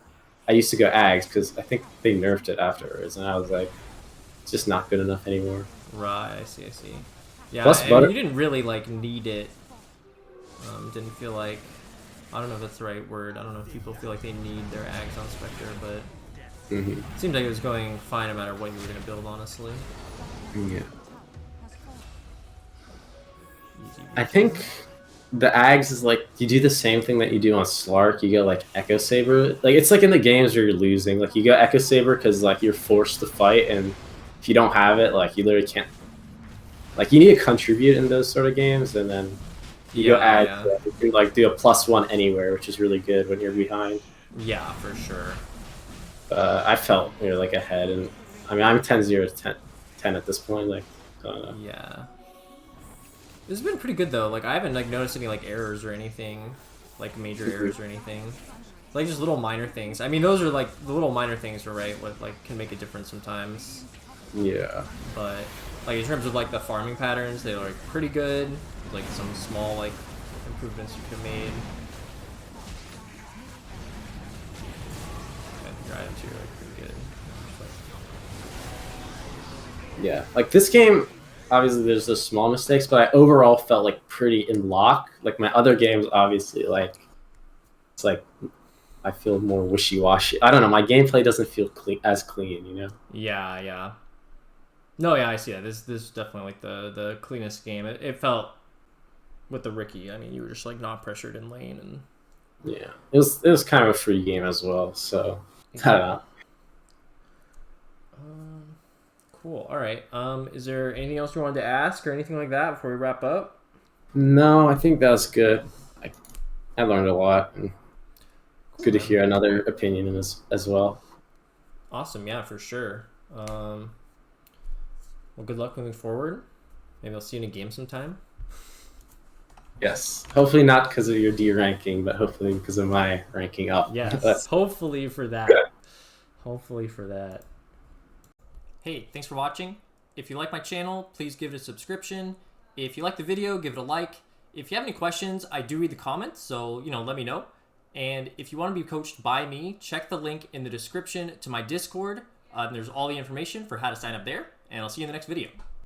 I used to go Ags because I think they nerfed it afterwards, and I was like, it's just not good enough anymore. Right, I see. Yeah, Plus, you didn't really like need it. Didn't feel like, I don't know if that's the right word. I don't know if people feel like they need their Ags on Spectre, but it seemed like it was going fine no matter what you were gonna build, honestly. Yeah. I think the Ags is like you do the same thing that you do on Slark. You go like Echo Saber. Like it's like in the games where you're losing. Like you go Echo Saber because like you're forced to fight, and if you don't have it, like you literally can't. Like you need to contribute in those sort of games, and then you go Ags. Yeah. You can like do a +1 anywhere, which is really good when you're behind. Yeah, for sure. I felt you're like ahead, and I mean I'm 10-0 to 10 at this point. Like I don't know. Yeah. This has been pretty good though. Like I haven't like noticed any like errors or anything, like major errors or anything. Like just little minor things. I mean, those are like the little minor things, are right? What like can make a difference sometimes. Yeah. But like in terms of like the farming patterns, they're like pretty good. Like some small like improvements you could have made. And your items here are like pretty good. Yeah, like this game. Obviously, there's those small mistakes, but I overall felt like pretty in lock. Like my other games, obviously, like it's like I feel more wishy-washy. I don't know. My gameplay doesn't feel as clean, you know? Yeah. No, yeah, I see that. This is definitely like the cleanest game. It felt with the Ricky. I mean, you were just like not pressured in lane, and yeah, it was kind of a free game as well. So I don't know. Cool. All right. Is there anything else you wanted to ask or anything like that before we wrap up? No, I think that's good. I learned a lot. And cool, good to hear another opinion as well. Awesome. Yeah, for sure. Well, good luck moving forward. Maybe I'll see you in a game sometime. Yes. Hopefully not because of your D ranking, but hopefully because of my ranking up. Yes. Hopefully for that. Hopefully for that. Hey, thanks for watching. If you like my channel, please give it a subscription. If you like the video, give it a like. If you have any questions, I do read the comments, so, let me know. And if you want to be coached by me, check the link in the description to my Discord. There's all the information for how to sign up there, and I'll see you in the next video.